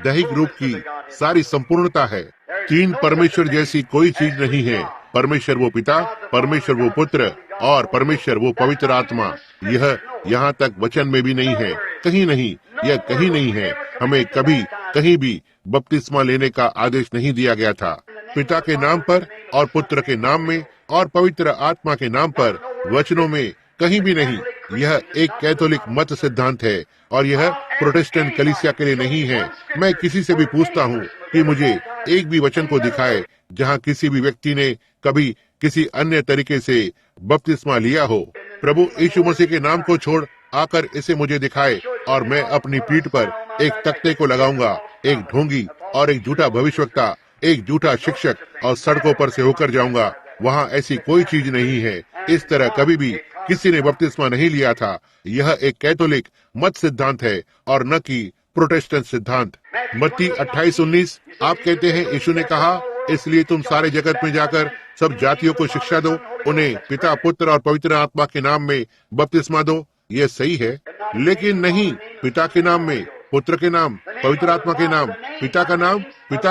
Speaker 1: दैहिक रूप की सारी संपूर्णता है। तीन परमेश्वर जैसी कोई चीज नहीं है। परमेश्वर वो पिता, परमेश्वर वो पुत्र और परमेश्वर वो पवित्र आत्मा। यह यहाँ तक वचन में भी नहीं है, कहीं नहीं, यह कहीं नहीं है। हमें कभी कहीं भी बपतिस्मा लेने का आदेश नहीं दिया गया था। पिता के नाम पर और पुत्र के नाम में और पवित्र आत्मा के नाम पर वचनों में कहीं भी नहीं। यह एक कैथोलिक मत सिद्धांत है और यह प्रोटेस्टेंट कलीसिया के लिए नहीं है। मैं किसी से भी पूछता हूँ कि मुझे एक भी वचन को दिखाए जहाँ किसी भी व्यक्ति ने कभी किसी अन्य तरीके से बपतिस्मा लिया हो। प्रभु यीशु मसीह के नाम को छोड़ आकर इसे मुझे दिखाए और मैं अपनी पीठ पर एक तख्ते को लगाऊंगा। एक ढोंगी और एक झूठा भविष्यवक्ता, एक झूठा शिक्षक, और सड़कों पर से होकर जाऊंगा। वहाँ ऐसी कोई चीज नहीं है। इस तरह कभी भी किसी ने बपतिस्मा नहीं लिया था। यह एक कैथोलिक मत सिद्धांत है और न कि प्रोटेस्टेंट सिद्धांत। मत्ती 28:19, आप कहते हैं यीशु ने कहा, इसलिए तुम सारे जगत में जाकर सब जातियों को शिक्षा दो, उन्हें पिता, पुत्र और पवित्र आत्मा के नाम में बपतिस्मा दो। यह सही है, लेकिन नहीं पिता के नाम में, पुत्र के नाम, पवित्र आत्मा के नाम। पिता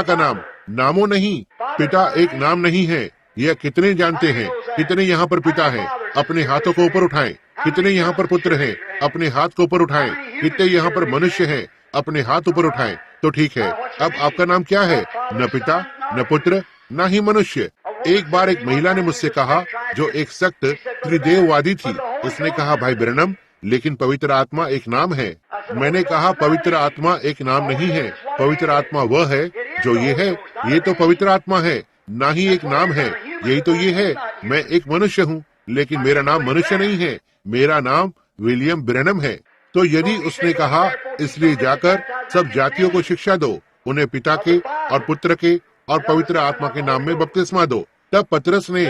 Speaker 1: का नाम, नामों नहीं। पिता एक नाम नहीं है। यह कितने जानते हैं? कितने यहाँ पर पिता हैं? अपने हाथों को ऊपर उठाएं। कितने यहाँ पर पुत्र हैं? अपने हाथ को ऊपर उठाएं। कितने यहाँ पर मनुष्य हैं? अपने हाथ ऊपर उठाएं। तो ठीक है, अब आपका नाम क्या है? न पिता, न पुत्र, न ही मनुष्य। एक बार एक महिला ने मुझसे कहा, जो एक सख्त त्रिदेववादी थी, उसने कहा, भाई ब्रैनम, लेकिन पवित्र आत्मा एक नाम है। मैंने कहा, पवित्र आत्मा एक नाम नहीं है। पवित्र आत्मा वह है जो ये है। ये तो पवित्र आत्मा है, ना ही एक नाम है। यही तो ये है। मैं एक मनुष्य हूँ, लेकिन मेरा नाम मनुष्य नहीं है। मेरा नाम विलियम ब्रैनम है। तो यदि उसने कहा, इसलिए जाकर सब जातियों को शिक्षा दो, उन्हें पिता के और पुत्र के और पवित्र आत्मा के नाम में बपतिस्मा दो, तब पतरस ने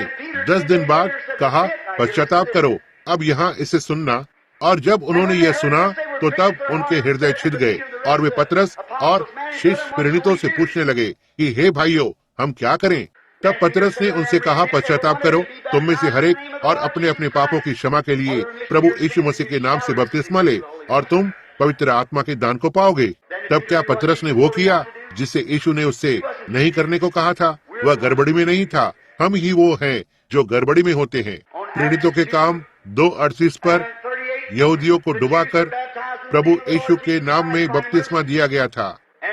Speaker 1: 10 दिन बाद कहा, पश्चाताप करो। अब यहाँ इसे सुनना। और जब उन्होंने यह सुना तो तब उनके हृदय छिद गए और वे पतरस और शेष प्रेरितों से पूछने लगे कि हे भाइयों, हम क्या करें? तब पतरस ने उनसे कहा, पश्चाताप करो तुम में से हरेक और अपने अपने पापों की क्षमा के लिए प्रभु यीशु मसीह के नाम से बपतिस्मा ले और तुम पवित्र आत्मा के दान को पाओगे। तब क्या पतरस ने वो किया जिसे यीशु ने उससे नहीं करने को कहा था? वह गड़बड़ी में नहीं था। हम ही वो हैं जो गड़बड़ी में होते हैं। प्रेरितों के काम 2:38 पर यहूदियों को डुबाकर प्रभु यीशु के नाम में बपतिस्मा दिया गया था।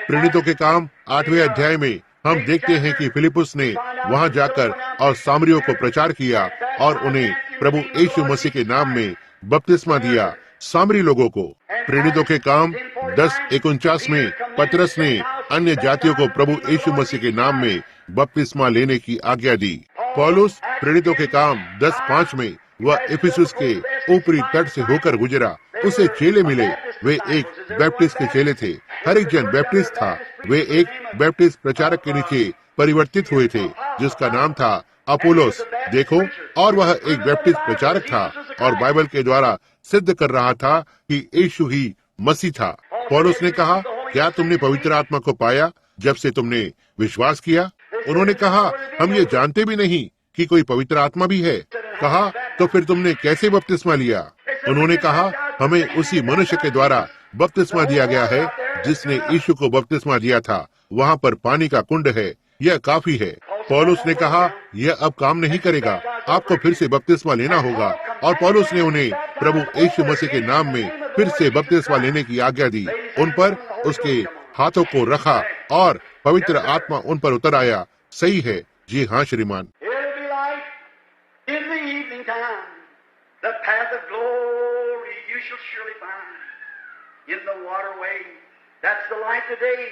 Speaker 1: प्रेरितों के काम 8वें अध्याय में हम देखते हैं कि फिलिपुस ने वहां जाकर और सामरियों को प्रचार किया और उन्हें प्रभु यीशु मसीह के नाम में बपतिस्मा दिया, सामरी लोगों को। प्रेरितों के काम 10:49 में पतरस ने अन्य जातियों को प्रभु यीशु मसीह के नाम में बपतिस्मा लेने की आज्ञा दी। पौलुस प्रेरितों के काम 10:5 में वह इफिसुस के ऊपरी तट से होकर गुजरा। उसे चेले मिले, वे एक बैप्टिस्ट के चेले थे। हर एक जन बैप्टिस्ट था। वे एक बैप्टिस्ट प्रचारक के नीचे परिवर्तित हुए थे जिसका नाम था अपोलोस। देखो, और वह एक बैप्टिस्ट प्रचारक था और बाइबल के द्वारा सिद्ध कर रहा था कि यीशु ही मसीह था। पौलुस ने कहा, क्या तुमने पवित्र आत्मा को पाया जब से तुमने विश्वास किया? उन्होंने कहा, हम ये जानते भी नहीं कि कोई पवित्र आत्मा भी है। कहा, तो फिर तुमने कैसे बपतिस्मा लिया? उन्होंने कहा, हमें उसी मनुष्य के द्वारा बपतिस्मा दिया गया है जिसने यीशु को बपतिस्मा दिया था। वहाँ पर पानी का कुंड है, यह काफी है। पौलुस ने कहा, यह अब काम नहीं करेगा, आपको फिर से बपतिस्मा लेना होगा। और पौलुस ने उन्हें प्रभु यीशु मसीह के नाम में फिर से बपतिस्मा लेने की आज्ञा दी। उन पर उसके हाथों को रखा और पवित्र आत्मा उन पर उतर आया। सही है, जी हाँ श्रीमान।
Speaker 2: The path of glory you shall surely find in the waterway. That's the light today.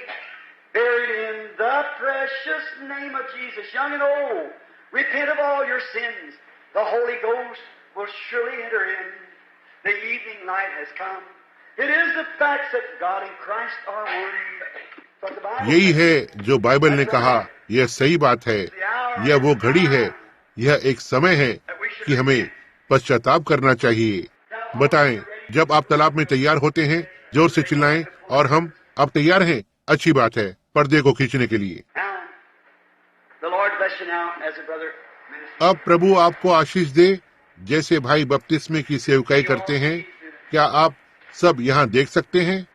Speaker 2: Buried in the precious name of Jesus, young and old, repent of all your sins. The Holy Ghost will surely enter in. The evening light has come. It is the fact that God and Christ are one.
Speaker 1: यही है जो Bible ने कहा, यह सही बात है। यह वो घड़ी है, यह एक समय है कि हमें पश्चाताप करना चाहिए। बताएं, जब आप तालाब में तैयार होते हैं, जोर से चिल्लाएं और हम अब तैयार हैं। अच्छी बात है, पर्दे को खींचने के लिए। अब प्रभु आपको आशीष दे। जैसे भाई बपतिस्मे की सेवकाई करते हैं, क्या आप सब यहाँ देख सकते हैं?